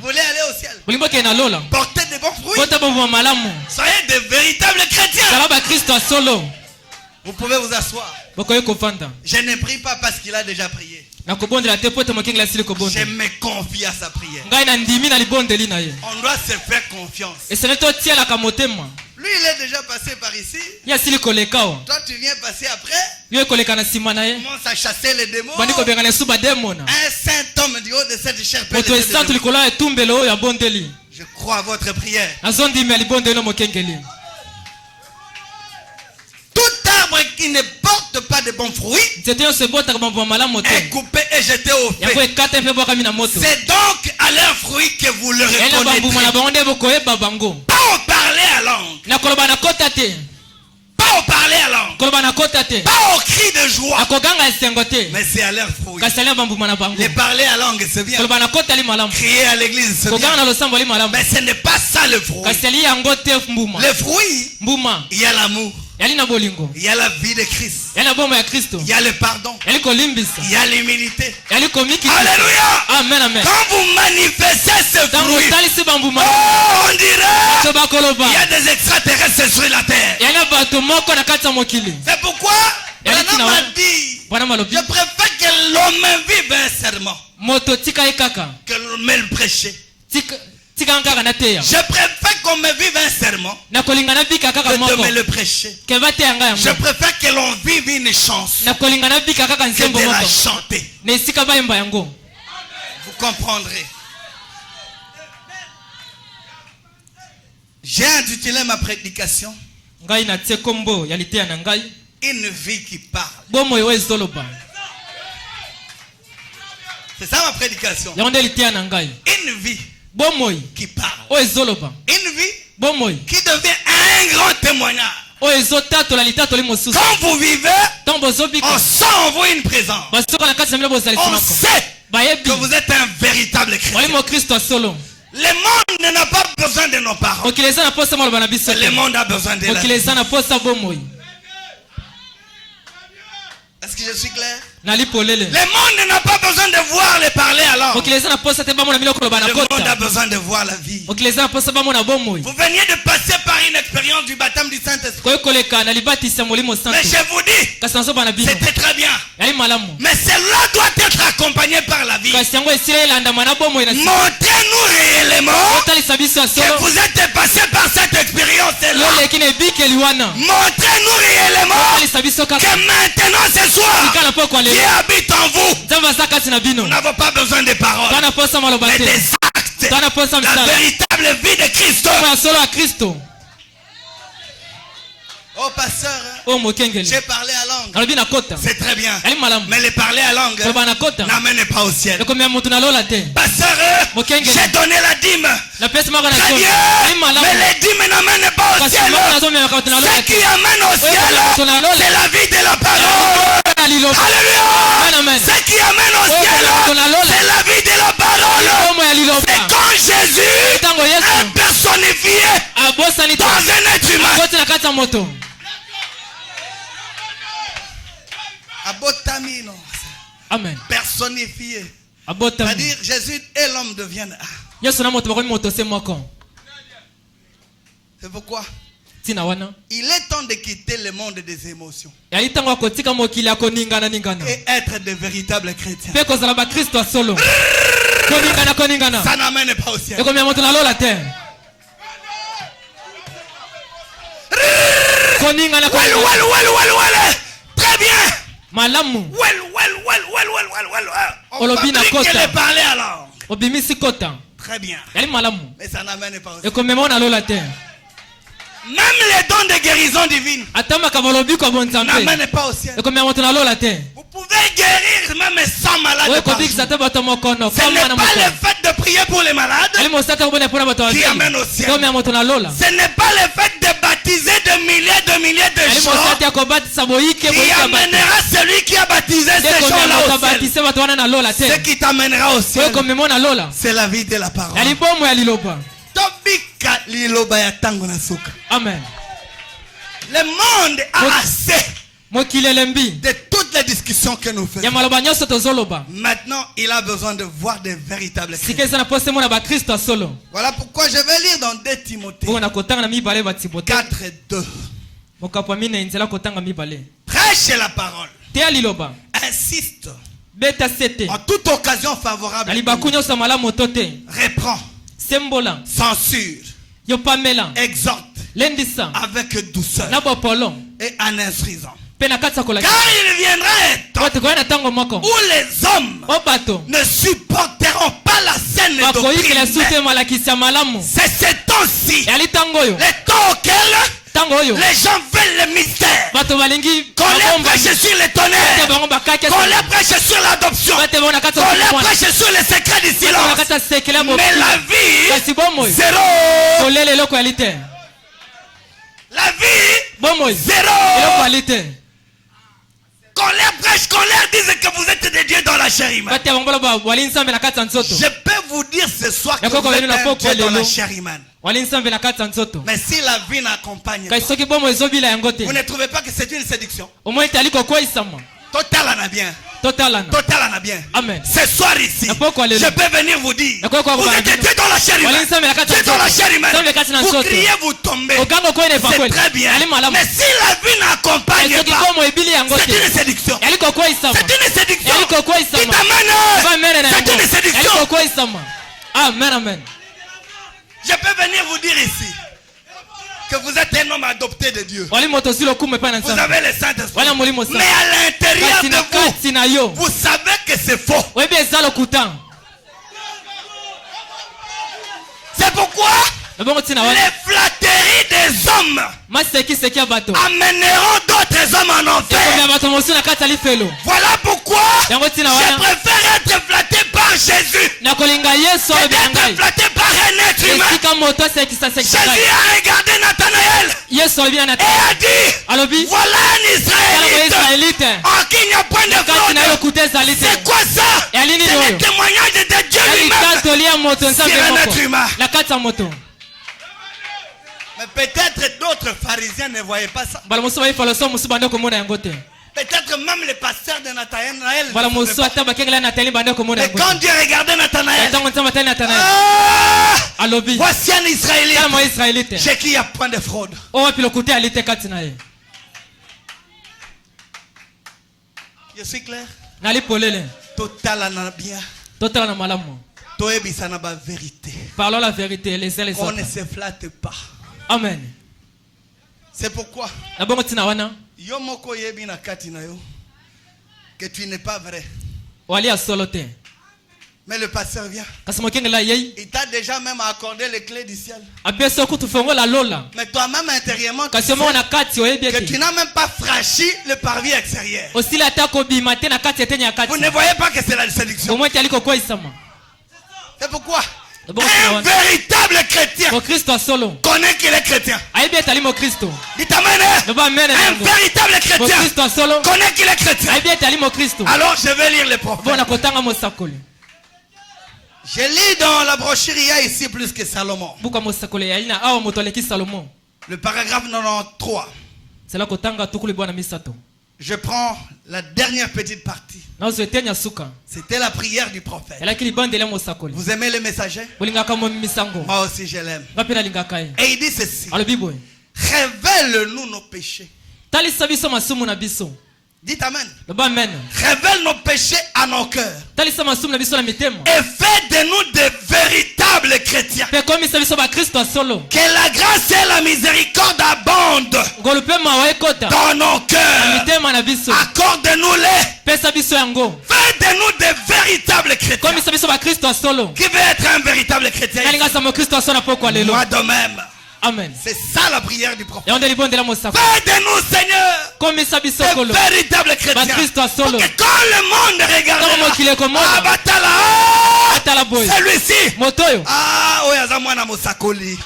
voulez aller au ciel? Portez de bons fruits. Soyez de véritables chrétiens. Vous pouvez vous asseoir. Je ne prie pas parce qu'il a déjà prié. Je me confie à sa prière. On doit se faire confiance. Lui il est déjà passé par ici. Toi tu viens passer après. Commence à chasser les démons. Un saint homme du haut de cette chair. Je crois à votre prière. Tout arbre qui ne porte pas de bons fruits est coupé et jeté au feu. C'est donc à leurs fruits que vous le reconnaîtrez. Pas au parler à langue. Pas au parler à langue. Pas au cri de joie. Mais c'est à leurs fruits. Les parler à langue c'est bien. Crier à l'église c'est bien. Mais ce n'est pas ça le fruit. Le fruit, il y a l'amour. Il y a la vie de Christ. Il y a le pardon. Il y a l'humilité. Alléluia. Amen, amen. Quand vous manifestez ce fruit, on dirait il y a des extraterrestres sur la terre. C'est pourquoi Branham m'a dit, je préfère que l'homme vive un serment que l'homme le prêcher. Je préfère qu'on me vive un serment que de me le prêcher. Je préfère que l'on vive une chanson que de la chanter. Vous comprendrez. J'ai intitulé ma prédication Une vie qui parle. C'est ça ma prédication. Une vie qui parle. Une vie qui devient un grand témoignage. Quand vous vivez, on sent en vous une présence. On sait que vous êtes un véritable chrétien. Le monde n'a pas besoin de nos paroles. Le monde a besoin de la vie. Est-ce que je suis clair? Le monde n'a pas besoin de voir les parler à langue. Le monde a besoin de voir la vie. Vous veniez de passer par une expérience du baptême du Saint-Esprit. Mais je vous dis, c'était très bien. Mais cela doit être accompagné par la vie. Montrez-nous réellement que vous êtes passé par cette expérience-là. Montrez-nous réellement que maintenant ce soir, qui habite en vous. Nous n'avons pas besoin de paroles, mais des actes. La véritable vie de Christ. Oh pasteur, j'ai parlé à langue. C'est très bien. Mais le parler à langue n'amène pas au ciel. Pasteur, j'ai donné la dîme. Très bien. Mais les dîmes n'amènent pas au ciel. Ce qui amène au ciel, c'est la vie de la parole. Alléluia. Ce qui amène au ciel, c'est la vie de la parole. C'est quand Jésus est personnifié dans un être humain. Abotamino. Amen. Personnifié. C'est-à-dire Jésus et l'homme deviennent un. C'est pourquoi il est temps de quitter le monde des émotions et être de véritables chrétiens. Ça n'amène pas au ciel. Très bien. On fabrique les parler à langue. Très bien. Mais ça n'amène pas au ciel. Même les dons de guérison divine n'amènent pas au ciel. Vous pouvez guérir même sans malade. Ce n'est pas le fait de prier pour les malades qui amène au ciel. Ce n'est pas le fait de baptiser de milliers de gens qui amènera celui qui a baptisé ces gens-là au ciel. Ce qui t'amènera au ciel, c'est la vie de la parole. Amen. Le monde a assez de toutes les discussions que nous faisons. Maintenant, il a besoin de voir des véritables chrétiens. Voilà pourquoi je vais lire dans 2 Timothée 4:2. Prêche la parole. Insiste. En toute occasion favorable. Reprend. Censure. Exhorte. Avec douceur. Et en instruisant. Car il viendra un temps où les hommes ne supporteront pas la saine doctrine. C'est ce temps-ci. Les temps auxquels les gens veulent le mystère. Qu'on les prêche sur les tonnerres. Qu'on les prêche sur l'adoption. Qu'on les prêche sur les secrets du silence. Mais la vie, zéro. La vie, zéro. Qu'on les prêche, qu'on leur dise que vous êtes des dieux dans la chair humaine. Je peux vous dire ce soir que vous êtes un dieu dans la chair humaine. Mais si la vie n'accompagne pas, vous ne trouvez pas que c'est une séduction? Total en a bien. Total en a bien. Amen. Ce soir ici, je peux venir vous dire, vous êtes Dieu dans la chair humaine. Dieu dans la chair humaine. Vous criez, vous tombez. C'est très bien. Mais si la vie n'accompagne pas, c'est une séduction. C'est une séduction. Qui t'amène. C'est une séduction. Amen, amen. Je peux venir vous dire ici que vous êtes un homme adopté de Dieu. Vous avez le Saint-Esprit. Mais à l'intérieur de vous, vous savez que c'est faux. C'est pourquoi les flatteries des hommes amèneront d'autres hommes en enfer. Voilà pourquoi je préfère être flatté par Jésus que d'être flatté par un être humain. Jésus a regardé Nathanaël et a dit, voilà un Israélite en qui il n'y a point de fraude. C'est quoi ça? C'est le témoignage de Dieu lui-même sur un être humain. Mais peut-être d'autres pharisiens ne voyaient pas ça. Peut-être même les pasteurs de Nathanaël. Mais quand Dieu regardait Nathanaël, voici un Israélite chez qui il n'y a point de fraude. Je suis clair? Total en bien. Parlons la vérité les uns les autres. On ne se flatte pas. Amen. C'est pourquoi Yomoko yebi na kati na yo que tu n'es pas vrai. Mais le pasteur vient. Il t'a déjà même accordé les clés du ciel. Mais toi-même intérieurement tu sais que tu n'as même pas franchi le parvis extérieur. Vous ne voyez pas que c'est la séduction. C'est pourquoi un véritable chrétien connaît qu'il est chrétien. Dites amen. Un véritable chrétien connaît qu'il est chrétien. Alors je vais lire les prophètes. Je lis dans la brochure, il y a ici plus que Salomon. Le paragraphe 93. Je prends la dernière petite partie. C'était la prière du prophète. Vous aimez le messager? Moi aussi je l'aime. Et il dit ceci. Révèle-nous nos péchés. Dites amen. Révèle nos péchés à nos cœurs. Et fais de nous des véritables chrétiens. Que la grâce et la miséricorde abondent dans nos cœurs. Accorde-nous-les. Fais de nous des véritables chrétiens. Qui veut être un véritable chrétien? Moi de même. Amen. C'est ça la prière du prophète. Fais de nous, Seigneur, des véritables chrétiens. Pour que quand le monde regardera, celui-ci, oyazamwana Mosakoli,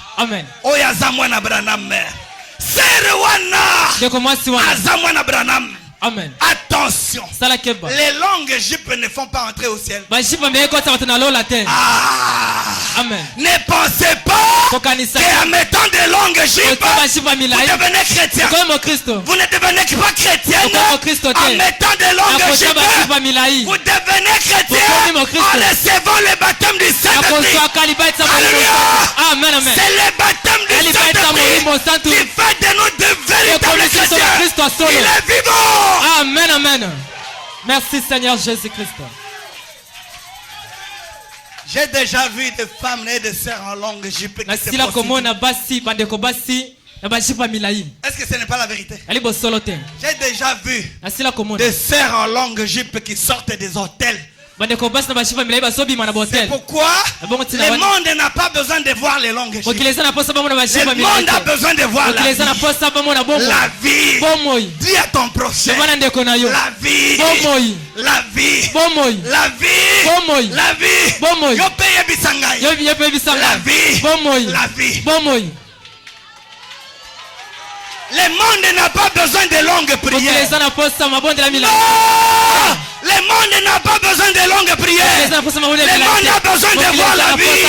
oyazamwana Branham, Serwana, azamwana Branham. Amen. Attention. Les langues égyptes ne font pas entrer au ciel. Amen. Ne pensez pas qu'en mettant des longues jupes, vous devenez chrétien. Vous ne devenez pas chrétien en mettant des longues jupes. Vous devenez chrétien en recevant le baptême du Saint-Esprit. Alléluia. C'est le baptême du Saint-Esprit qui fait de nous de véritables chrétiens. Il est vivant. Amen, amen. Merci Seigneur Jésus-Christ. J'ai déjà vu des femmes et des sœurs en longue jupe qui se prostituent. Est-ce que ce n'est pas la vérité? J'ai déjà vu des sœurs en longue jupe qui sortent des hôtels. C'est pourquoi le monde n'a pas besoin de voir les longues jupes. Le monde a besoin de voir la vie. Dis à ton prochain, la vie. La vie. La vie. La vie. La vie. La vie. Le monde n'a pas besoin de longues prières. Non! Le monde n'a pas besoin de longues prières. Le monde a besoin de voir la vie.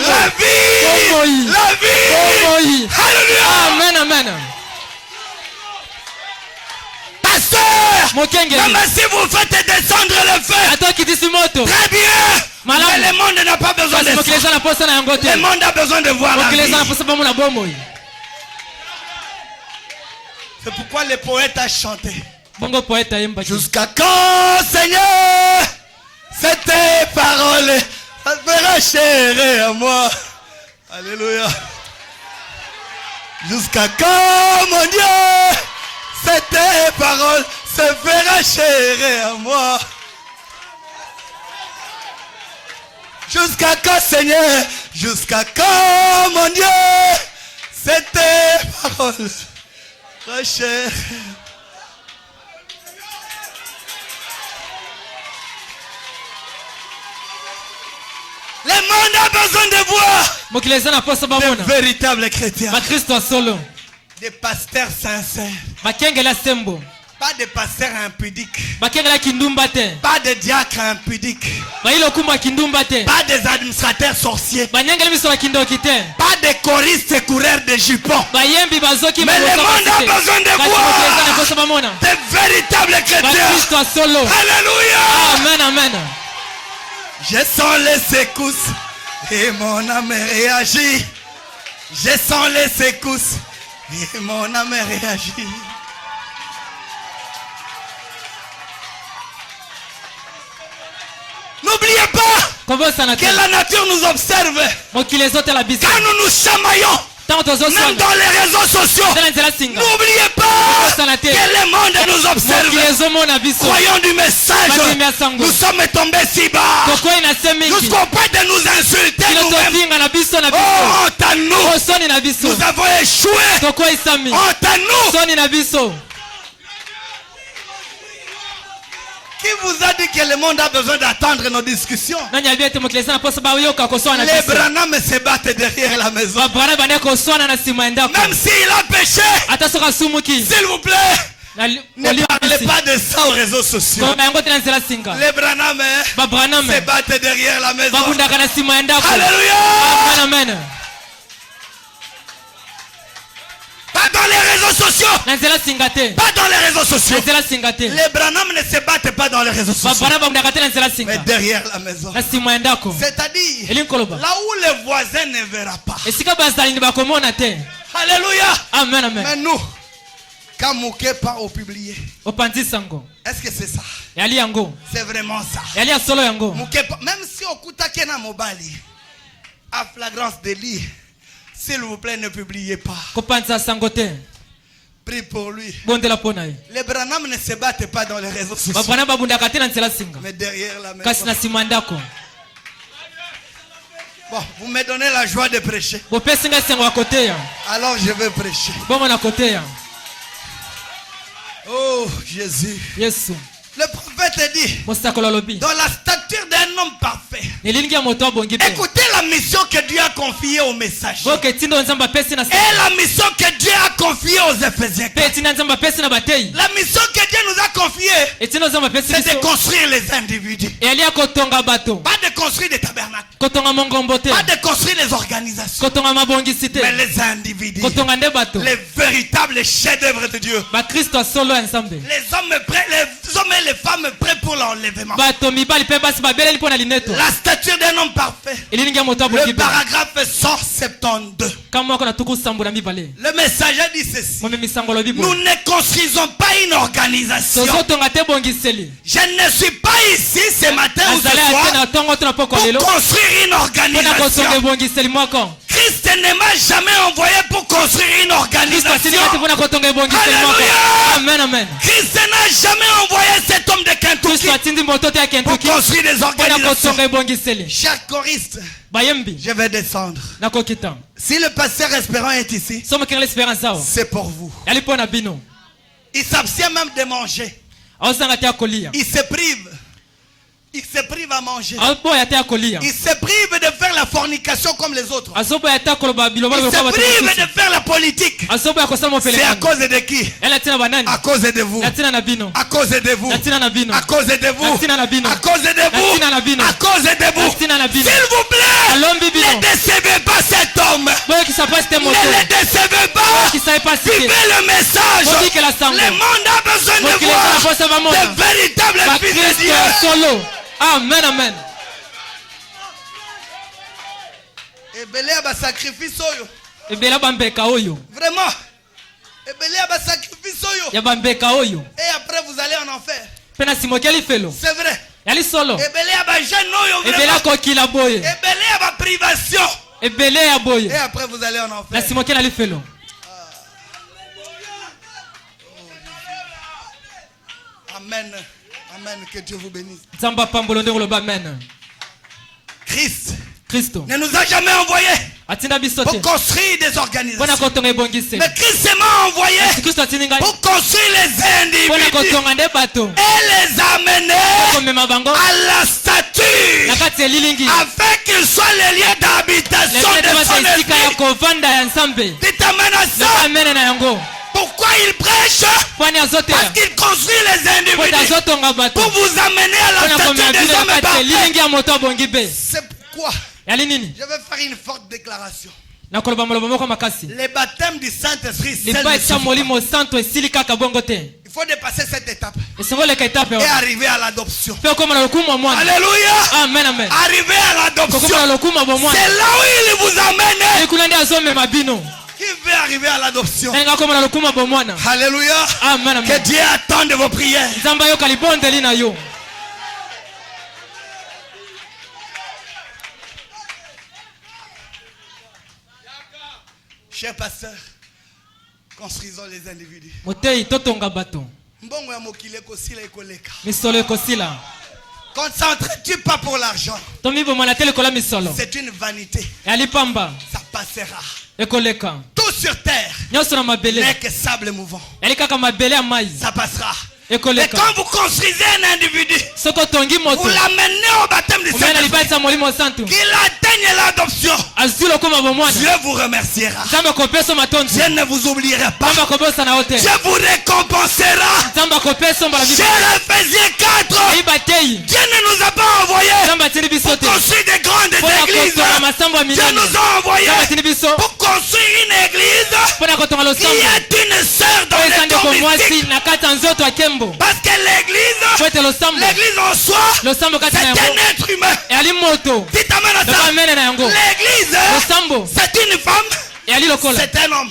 La vie. La vie. Alléluia. Amen, amen. Pasteur, même si vous faites descendre le feu, très bien. Mais le monde n'a pas besoin de ça. Le monde a besoin de voir la vie. C'est pourquoi le poète a chanté. Jusqu'à quand, Seigneur, c'est tes paroles, ça fera chérir à moi. Alléluia. Jusqu'à quand, mon Dieu, c'est tes paroles, ça fera chérir à moi. Jusqu'à quand, Seigneur, jusqu'à quand, mon Dieu, c'est tes paroles. Cher. Le monde a besoin de voir des véritables chrétiens, des pasteurs sincères, pas des pasteurs impudiques, pas des diacres impudiques, pas des administrateurs sorciers, pas des choristes et coureurs de jupons. Mais le monde a besoin de voir des véritables chrétiens. Alléluia. Amen, amen. Je sens les secousses et mon âme réagit. Je sens les secousses et mon âme réagit. N'oubliez pas que la nature nous observe. Quand nous nous chamaillons, même dans les réseaux sociaux, n'oubliez pas que le monde nous observe. Croyons du message. Nous sommes tombés si bas jusqu'au point de nous insulter nous-mêmes. Oh, honte à nous. Nous avons échoué. Honte à nous. Qui vous a dit que le monde a besoin d'attendre nos discussions? Les Branham se battent derrière la maison. Même s'il a péché, s'il vous plaît, ne parlez pas de ça aux réseaux sociaux. Les Branham se battent derrière la maison. Alléluia. Amen. Pas dans les réseaux sociaux. Pas dans les réseaux sociaux. Les Branham ne se battent pas dans les réseaux sociaux, mais derrière la maison. C'est-à-dire là où le voisin ne verra pas. Alléluia. Amen, amen. Mais nous, quand Mouké part au publié, est-ce que c'est ça? C'est vraiment ça. Même si on coûte Kena Mobali à flagrance délit, s'il vous plaît, ne publiez pas. Prie pour lui. Les Branham ne se battent pas dans les réseaux sociaux, mais derrière la maison. Bon, vous me donnez la joie de prêcher. Alors je vais prêcher. Oh Jésus. Le prophète dit, dans la stature d'un homme parfait, écoutez la mission que Dieu a confiée au messager. Et la mission que Dieu a confiée aux Éphésiens. La mission que Dieu nous a confiée, c'est de construire les individus. Pas de construire des tabernacles. Pas de construire les organisations. Mais les individus. Les véritables chefs-d'œuvre de Dieu. Les hommes et les femmes prêts pour l'enlèvement. La stature d'un homme parfait. Le paragraphe 172. Le messager dit ceci. Nous ne construisons pas une organisation. Je ne suis pas ici ce matin ou ce soir pour construire une organisation. Christ ne m'a jamais envoyé pour construire une organisation. Alléluia. Amen, amen. Christ n'a jamais envoyé cet homme de Kentucky pour construire des organisations. Chers choristes, je vais descendre. Si le pasteur Espérant est ici, c'est pour vous. Il s'abstient même de manger. Il se prive. Il se prive à manger. Il se prive de faire la fornication comme les autres. Il se prive de faire la politique. C'est à cause de qui? À cause de vous. À cause de vous. À cause de vous. À cause de vous. À cause de vous. S'il vous plaît, ne décevez pas cet homme. Ne le décevez pas. Vivez le message. Le monde a besoin de voir de véritables fils de Dieu. Amen, amen. Ebele aba sacrifice oyo. Ebele bambeka oyo. Vraiment. Ebele aba sacrifice oyo. Ya bambeka oyo. Et après vous allez en enfer. Pena simokeli felo. C'est vrai. Yali solo. Ebele aba jeune oyo. Ebele ko kila boye. Ebele aba privation. Ebele ya boye. Et après vous allez en enfer. Na simokeli ali felo. Amen. Amen, que Dieu vous bénisse. Christ ne nous a jamais envoyés pour construire des organisations. Mais Christ m'a envoyé pour construire les individus et les amener à la statue afin qu'ils soient les lieux d'habitation de son esprit. Dites-moi ça. Pourquoi il prêche? Parce qu'il construit les individus pour vous amener à la statue des hommes parfaits. C'est pourquoi je vais faire une forte déclaration. Les baptêmes du Saint-Esprit, il faut dépasser cette étape et arriver à l'adoption. Alléluia. Amen, amen. Arriver à l'adoption. C'est là où il vous amène. Qui veut arriver à l'adoption? Alléluia. Amen, que Dieu attende vos prières. Chers pasteurs, construisons les individus. Concentre-tu pas pour l'argent. C'est une vanité. Ça passera. Tout sur terre n'est que sable mouvant. Ça passera. Et quand vous construisez un individu, vous l'amenez au baptême du Saint-Esprit, qu'il atteigne l'adoption, Dieu vous remerciera. Dieu ne vous oubliera pas. Dieu vous récompensera. Cher Éphésiens 4, Dieu ne nous a pas envoyés pour construire des grandes églises. Dieu nous a envoyés pour construire une église qui est une sœur dans les domestiques. Parce que l'église en soi, c'est un être humain. Dites amen à ça. L'église, c'est une femme, c'est un homme.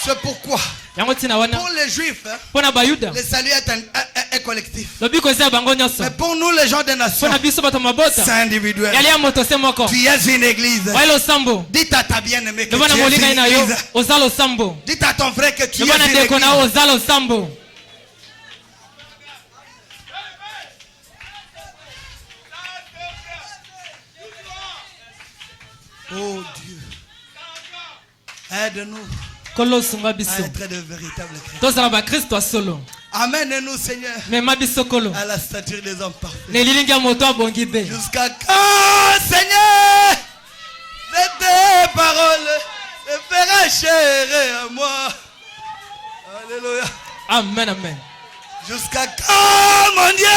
C'est pourquoi pour les juifs, le salut est collectif. Mais pour nous les gens des nations, c'est individuel. Tu es une église. Dites à ta bien-aimée que tu es une église. Dites à ton frère que tu es une église. Oh Dieu, aide-nous à être de véritables chrétiens. Amène-nous, Seigneur, à la stature des hommes parfaits. Jusqu'à quand, Seigneur, de tes paroles se fera chair à moi. Alléluia. Amen, amen. Jusqu'à quand, mon Dieu,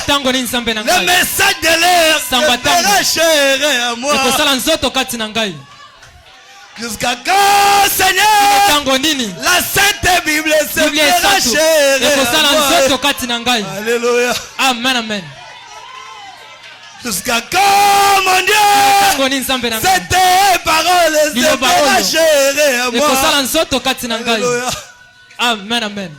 le message de l'air se fera chair à moi. Jusqu'à quand, Seigneur, la Sainte Bible se fera chair à moi. Alléluia. Amen, amen. Jusqu'à quand, mon Dieu, c'était parole se fera chair à moi. Alléluia. Amen, amen.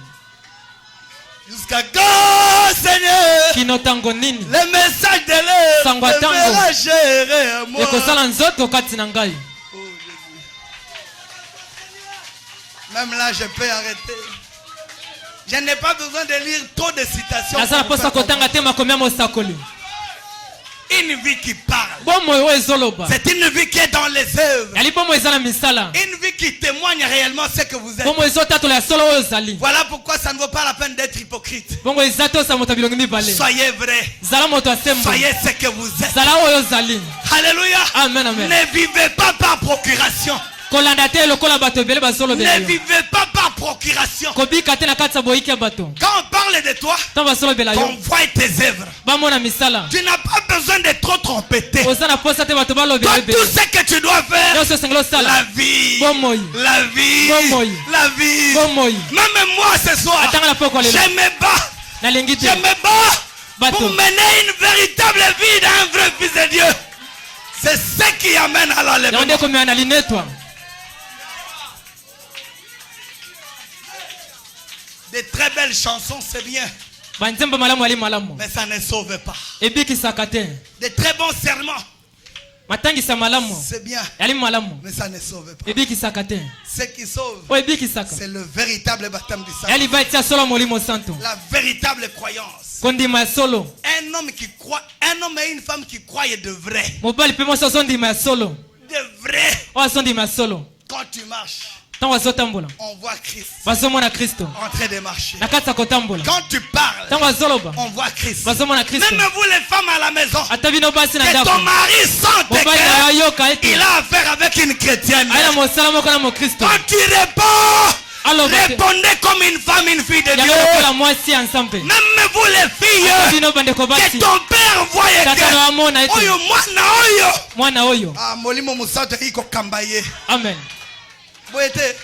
Jusqu'à quand, Seigneur, le message de l'air se fera chair à moi. Même là, je peux arrêter. Je n'ai pas besoin de lire trop de citations. Une vie qui parle. C'est une vie qui est dans les œuvres. Une vie qui témoigne réellement ce que vous êtes. Voilà pourquoi ça ne vaut pas la peine d'être hypocrite. Soyez vrai. Soyez ce que vous êtes. Alléluia. Amen, amen. Ne vivez pas par procuration. Ne vivez pas par procuration. Quand on parle de toi, on voit tes œuvres. Tu n'as pas besoin de trop trompeter. Toi, tout ce que tu dois faire, la vie, la vie, la vie. Même moi ce soir, je me bats pour mener une véritable vie d'un vrai fils de Dieu. C'est ce qui amène à l'enlèvement. Des très belles chansons, c'est bien. Mais ça ne sauve pas. Des très bons serments, c'est bien. Mais ça ne sauve pas. Ce qui sauve, c'est le véritable baptême du Saint. La véritable croyance. Un homme qui croit, un homme et une femme qui croient de vrai. De vrai. Quand tu marches, on voit Christ en train de marcher. Quand tu parles, on voit Christ. Même vous les femmes à la maison, que ton mari sente qu'il a affaire avec une chrétienne. Quand tu réponds, répondez comme une femme, une fille de Dieu. Même vous les filles, que ton père voie que oyo mwana oyo. Ah, molimo musato iko kambaye. Amen. Boete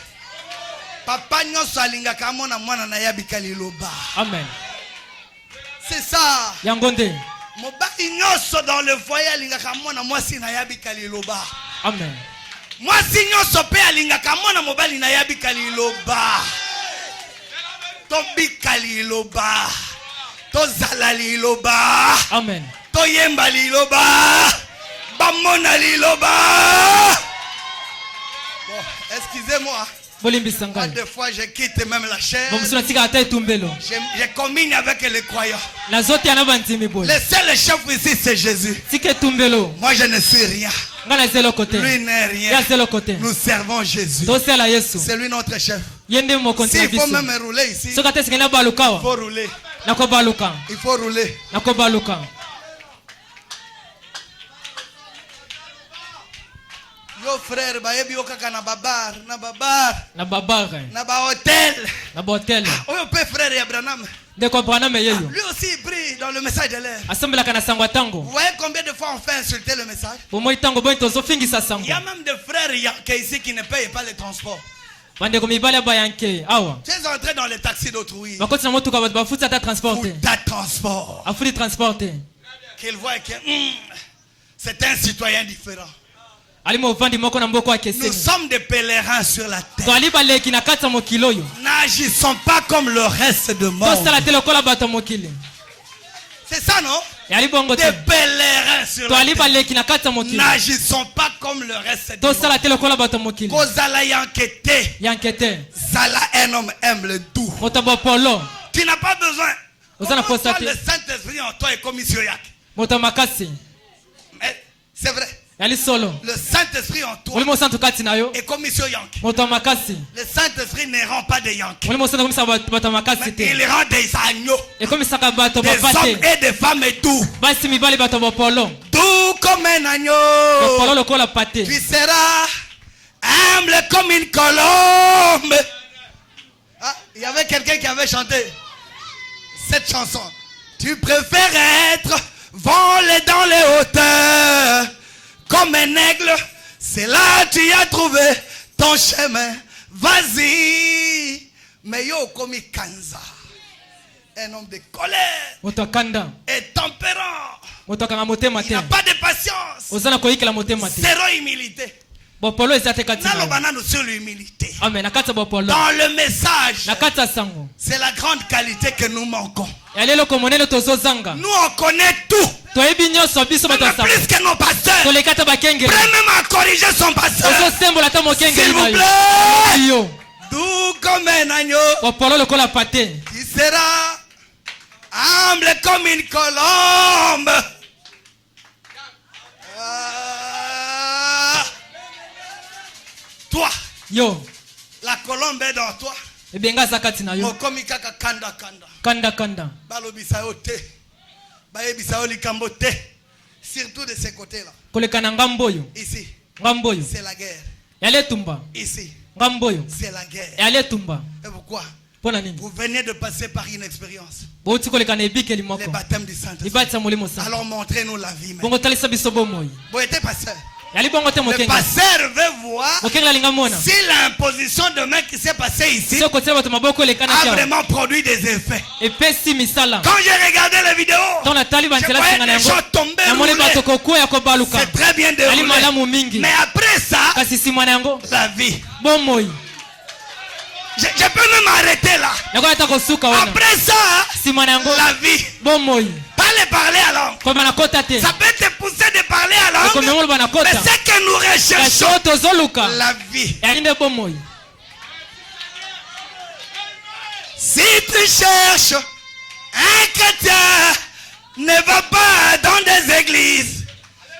papa nyoso alingaka mwana mwana na yabika liloba. Amen. C'est ça. Yangonde. Mobali nyoso dans le foyer alingaka mwana mwasi na yabika liloba. Amen. Mwasi nyoso pe alingaka mwana mobali na yabika liloba. Tobika liloba. Tozala liloba. Amen. Toyemba liloba. Bamona liloba. Bon, excusez-moi. Des fois je quitte même la chair. Je commune avec les croyants. Le seul chef ici c'est Jésus. Moi je ne suis rien. Lui n'est rien. Nous servons Jésus. C'est lui notre chef. S'il faut même rouler ici, il faut rouler. Il faut rouler. Yo frère, bayebi okaka na babar, na ba hôtel. Oyo pe frère Abraham. Lui aussi il brille dans le message de l'air. Vous voyez combien de fois on fait insulter le message? Il y a même des frères ici qui ne payent pas les transports. Tu es entré dans les taxis d'autrui. Pour ta transport. Qu'il voit que c'est un citoyen différent. Nous sommes des pèlerins sur la terre. N'agissons pas comme le reste du monde. C'est ça, non? Des pèlerins sur la terre. N'agissons pas comme le reste du monde. Kozala yankete. Zala un homme humble doux. Tu n'as pas besoin. Comment le Saint-Esprit en toi est comme Yak. Mais c'est vrai. yali solo le Saint-Esprit en toi mulimo santu kati na yo est comme monsieur Yankee. moto makasi Le Saint-Esprit ne rend pas des Yankees, mulimo santu komisa bato makasi te il rend des agneaux, ekomisaka bato des bapate hommes et des femmes et tout. basi mibali bato bopolo Tout comme un agneau. bopolo lokola pate Tu seras humble comme une colombe. Ah, il y avait quelqu'un qui avait chanté cette chanson. Tu préfères être volé dans les hauteurs comme un aigle. C'est là que tu as trouvé ton chemin. Vas-y. Mais yo comme Kanza, un homme de colère moto akanda et tempérant. moto akanga motema Il te n'a pas de patience. ozana koyikela motema te Zéro humilité. bopolo eza te kati na yo. Nalobanano sur l'humilité. amen na kati ya bopolo Dans le message, na kati ya sango c'est la grande qualité que nous manquons. yali eloko monene tozozanga Nous on connaît tout. toyebi nyonso biso bato ya Même sango plus que nos pasteurs. toleka ata bakengeli Prêt même à corriger son pasteur. ozosembola ata S'il mokengeli vous na yo plaît. yo Doux comme un agneau. bopolo lokola pate Qui sera humble comme une colombe. Toi, yo la colombe est dans toi. ebenga aza kati na yo Mokomi kaka kanda kanda. kanda kanda Balobisa yo te. Bayebisa yo likambo te. Surtout de ces côtés-là. koleka na ngambo oyo Ici, ngambo oyo c'est la guerre. yali etumba Ici, ngambo oyo c'est la guerre. yali etumba Et pourquoi? mpo na nini Vous venez de passer par une expérience. bouti koleka na ebikeli Les moko baptêmes du Saint-Esprit. libati ya molimo sango Alors montrez-nous la vie. Maintenant. bongo talisa biso bomoi Vous êtes pasteur. yali bongo te Le mokenge pasteur veut voir mokenge alinga mona si l'imposition de main qui s'est passée ici so kotia bato maboko elekana a kia vraiment produit des effets. epesi misala Quand j'ai regardé les vidéos, ntango natali je banzela voyais singa na des yango gens tomber, namoni bato rouler. kokwea kobaluka C'est très bien ali déroulé. malamu mingi Mais après ça, kasi nsima na yango la vie. bomoi Je peux même arrêter là. nakoki ata kosuka wana Après ça, nsima na yango la vie. bomoi Pas les parler à langue. koyeba na kota te Ça peut te pousser de parler à langue. okomi yango loba na Mais kota ce que nous kasi recherchons, oyo tozoluka la vie. yali nde bomoi Si tu cherches un chrétien, ne va pas dans des églises.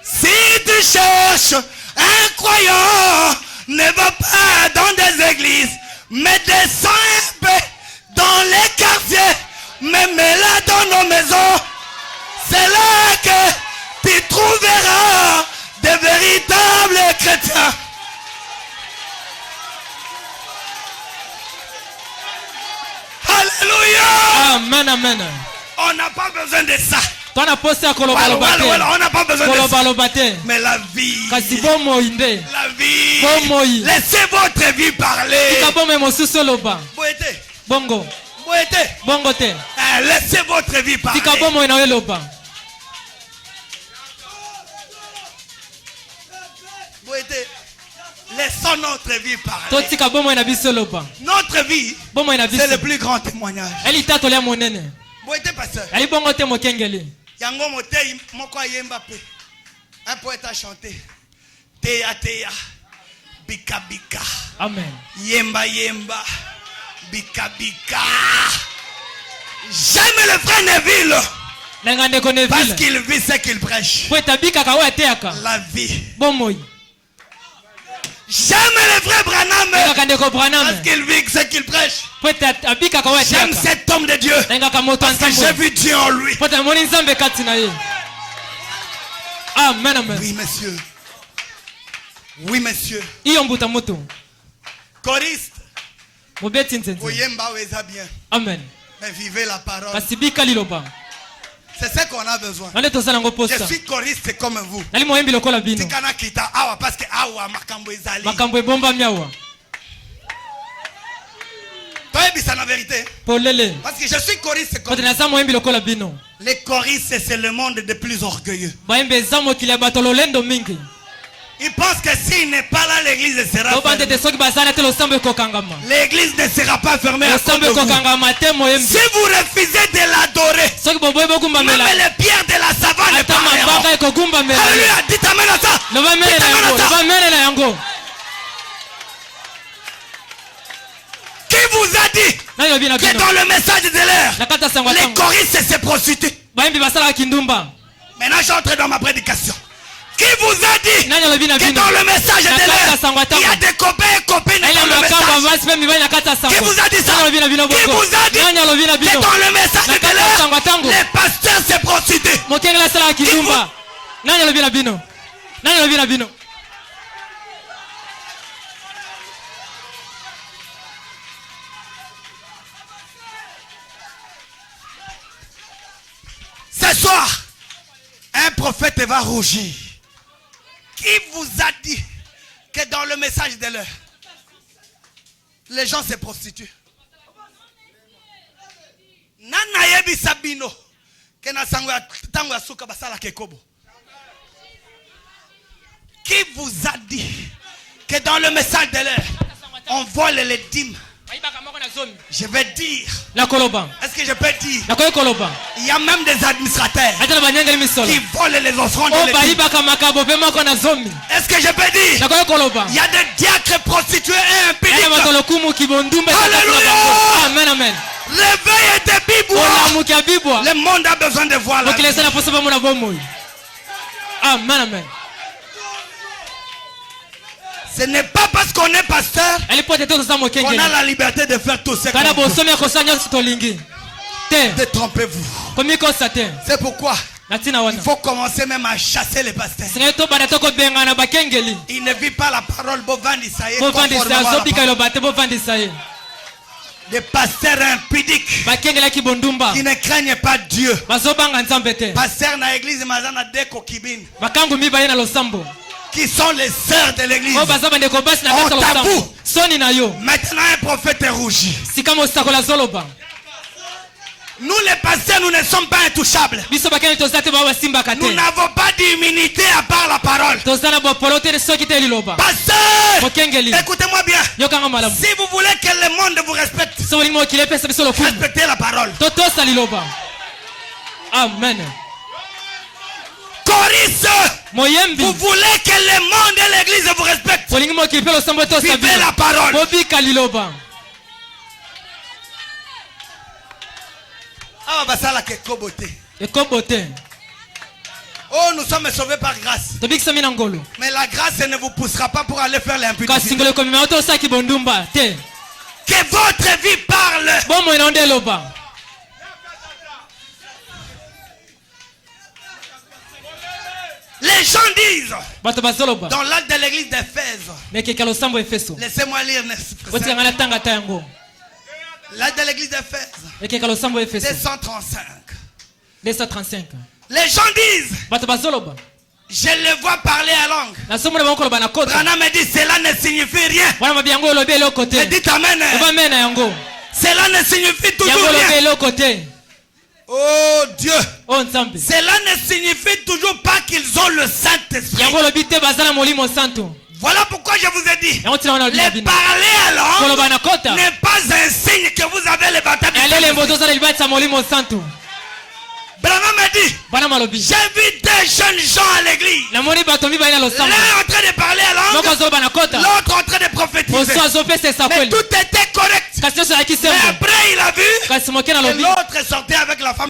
Si tu cherches un croyant, ne va pas dans des églises. Mais descends un peu dans les quartiers, mais mets-la dans nos maisons. C'est là que tu trouveras des véritables chrétiens. Alléluia! amen amen On n'a pas besoin de ça. twana posi ya Voilà, kolobaloba voilà, voilà, te on n'a pas besoin de ça. kolobaloba te Mais la vie, kasi bomoi nde la vie, bomoi laissez votre vie parler. tika bomoi mosusu oloba Boété, bongo boété, bongo te laissez votre vie parler. tika bomoi na yo eloba Boété, laissons notre vie parler. totika bomoi na biso eloba Notre vie, bomoi na c'est biso le plus grand témoignage. eli tatoli ya monene Boété, pasteur. yali bongo te mokengeli Yango motei moko ayemba pe. Un poète a chanté. Teya teya, bika bika. amen Yemba yemba, bika bika. J'aime le frère Neville nanga ndeko parce nevile qu'il vit ce qu'il prêche. po etabikaka oyo ateyaka La vie. bomoi J'aime le frère Branham nengaka ndeko parce braname qu'il vit ce qu'il prêche. po abikaka oyo J'aime ateyaka cet homme de Dieu nengaka moto ya parce que j'ai nzambe vu Dieu en lui. po tamoni nzambe kati na ye amen amen Oui, monsieur. Oui, monsieur. iyo mbuta mutu Choriste, mobeti nzenze Oyemba Weza bien. amen Mais vivez la parole. kasi bika liloba C'est ce qu'on a besoin. nande toza nango Je posta suis choriste comme vous. nali moyembi lokola bino Tikana kita awa parce que awa makambo ezali. makambo ebombami awa Toyebisa na vérité. polele Parce que je suis choriste comme kote naza moyembi lokola bino les choristes, c'est le monde des plus orgueilleux. bayembi eza mokili ya bato lolendo mingi Ils pensent que s'il n'est pas là, l'église sera loba fermée. ndete soki bazali te losambo ekokangama L'église ne sera pas fermée à cause losambo de vous. ekokangama te moyembi Si vous refusez de l'adorer, soki boboyi même bogumbamela les pierres de la savane ata parleront. mabanga ekogumbamela ye Alléluia, dites amen à ça. loba mene Dites na amen yango à ça. loba mene na yango Qui vous a dit nani lobi na que bino dans le message de l'air, na kati ya sango les tango choristes se prostituent? bayembi basalaka kindumba Maintenant, j'entre dans ma prédication. Qui vous vous a dit que dans le message de l'heure, il y a des copains et copines dans le message? Qui vous a dit ça? Qui vous a dit que dans le message de l'heure, les pasteurs se prostituent? Ce soir, un prophète va rougir. Qui vous a dit que dans le message de l'heure, les gens se prostituent? Nanayebi Sabino, que na sangwa tango ya suka basala kekobo. Qui vous a dit que dans le message de l'heure, on vole les dîmes? Je vais dire. Est-ce que je peux dire? Il y a même des administrateurs qui volent les offrandes de l'Église. Est-ce que je peux dire? Il y a des diacres prostitués et impudiques. Alléluia. Amen, amen. L'éveil était bibois. Le monde a besoin de voir la vie. Amen, amen. Ce n'est pas parce qu'on est pasteur qu'on a la liberté de faire tout ce qu'on veut. Détrompez-vous. C'est pourquoi il faut commencer même à chasser les pasteurs. Il ne vit pas la parole. Des pasteurs impudiques qui ne craignent pas Dieu. Pasteurs dans l'église Mazana Deko Kibin, qui sont les sœurs de l'église. On t'avoue. Maintenant un prophète est rougi. Nous les pasteurs, nous ne sommes pas intouchables. Nous n'avons pas d'immunité à part la parole. Pasteur, écoutez-moi bien. Si vous voulez que le monde vous respecte, respectez la parole. Amen. Coris, vous voulez que le monde et l'église vous respectent, vivez la parole. Oh, nous sommes sauvés par grâce. Mais la grâce ne vous poussera pas pour aller faire l'impudicité. Que votre vie parle. Les gens disent dans l'acte de l'église d'Éphèse. Laissez-moi lire. L'acte de l'église d'Éphèse 235. Les gens disent, je le vois parler à langue. Branham me dit, cela ne signifie rien. Mais dites amen. Cela ne signifie toujours rien. Oh Dieu. Cela ne signifie toujours pas qu'ils ont le Saint-Esprit. Voilà pourquoi je vous ai dit, les parler à langue n'est pas un signe que vous avez le baptême du Saint-Esprit. Branham m'a dit, j'ai vu des jeunes gens à l'église. L'un en train de parler à langue, l'autre en train de prophétiser. Mais tout était correct. Mais après il a vu que l'autre sortait avec la femme.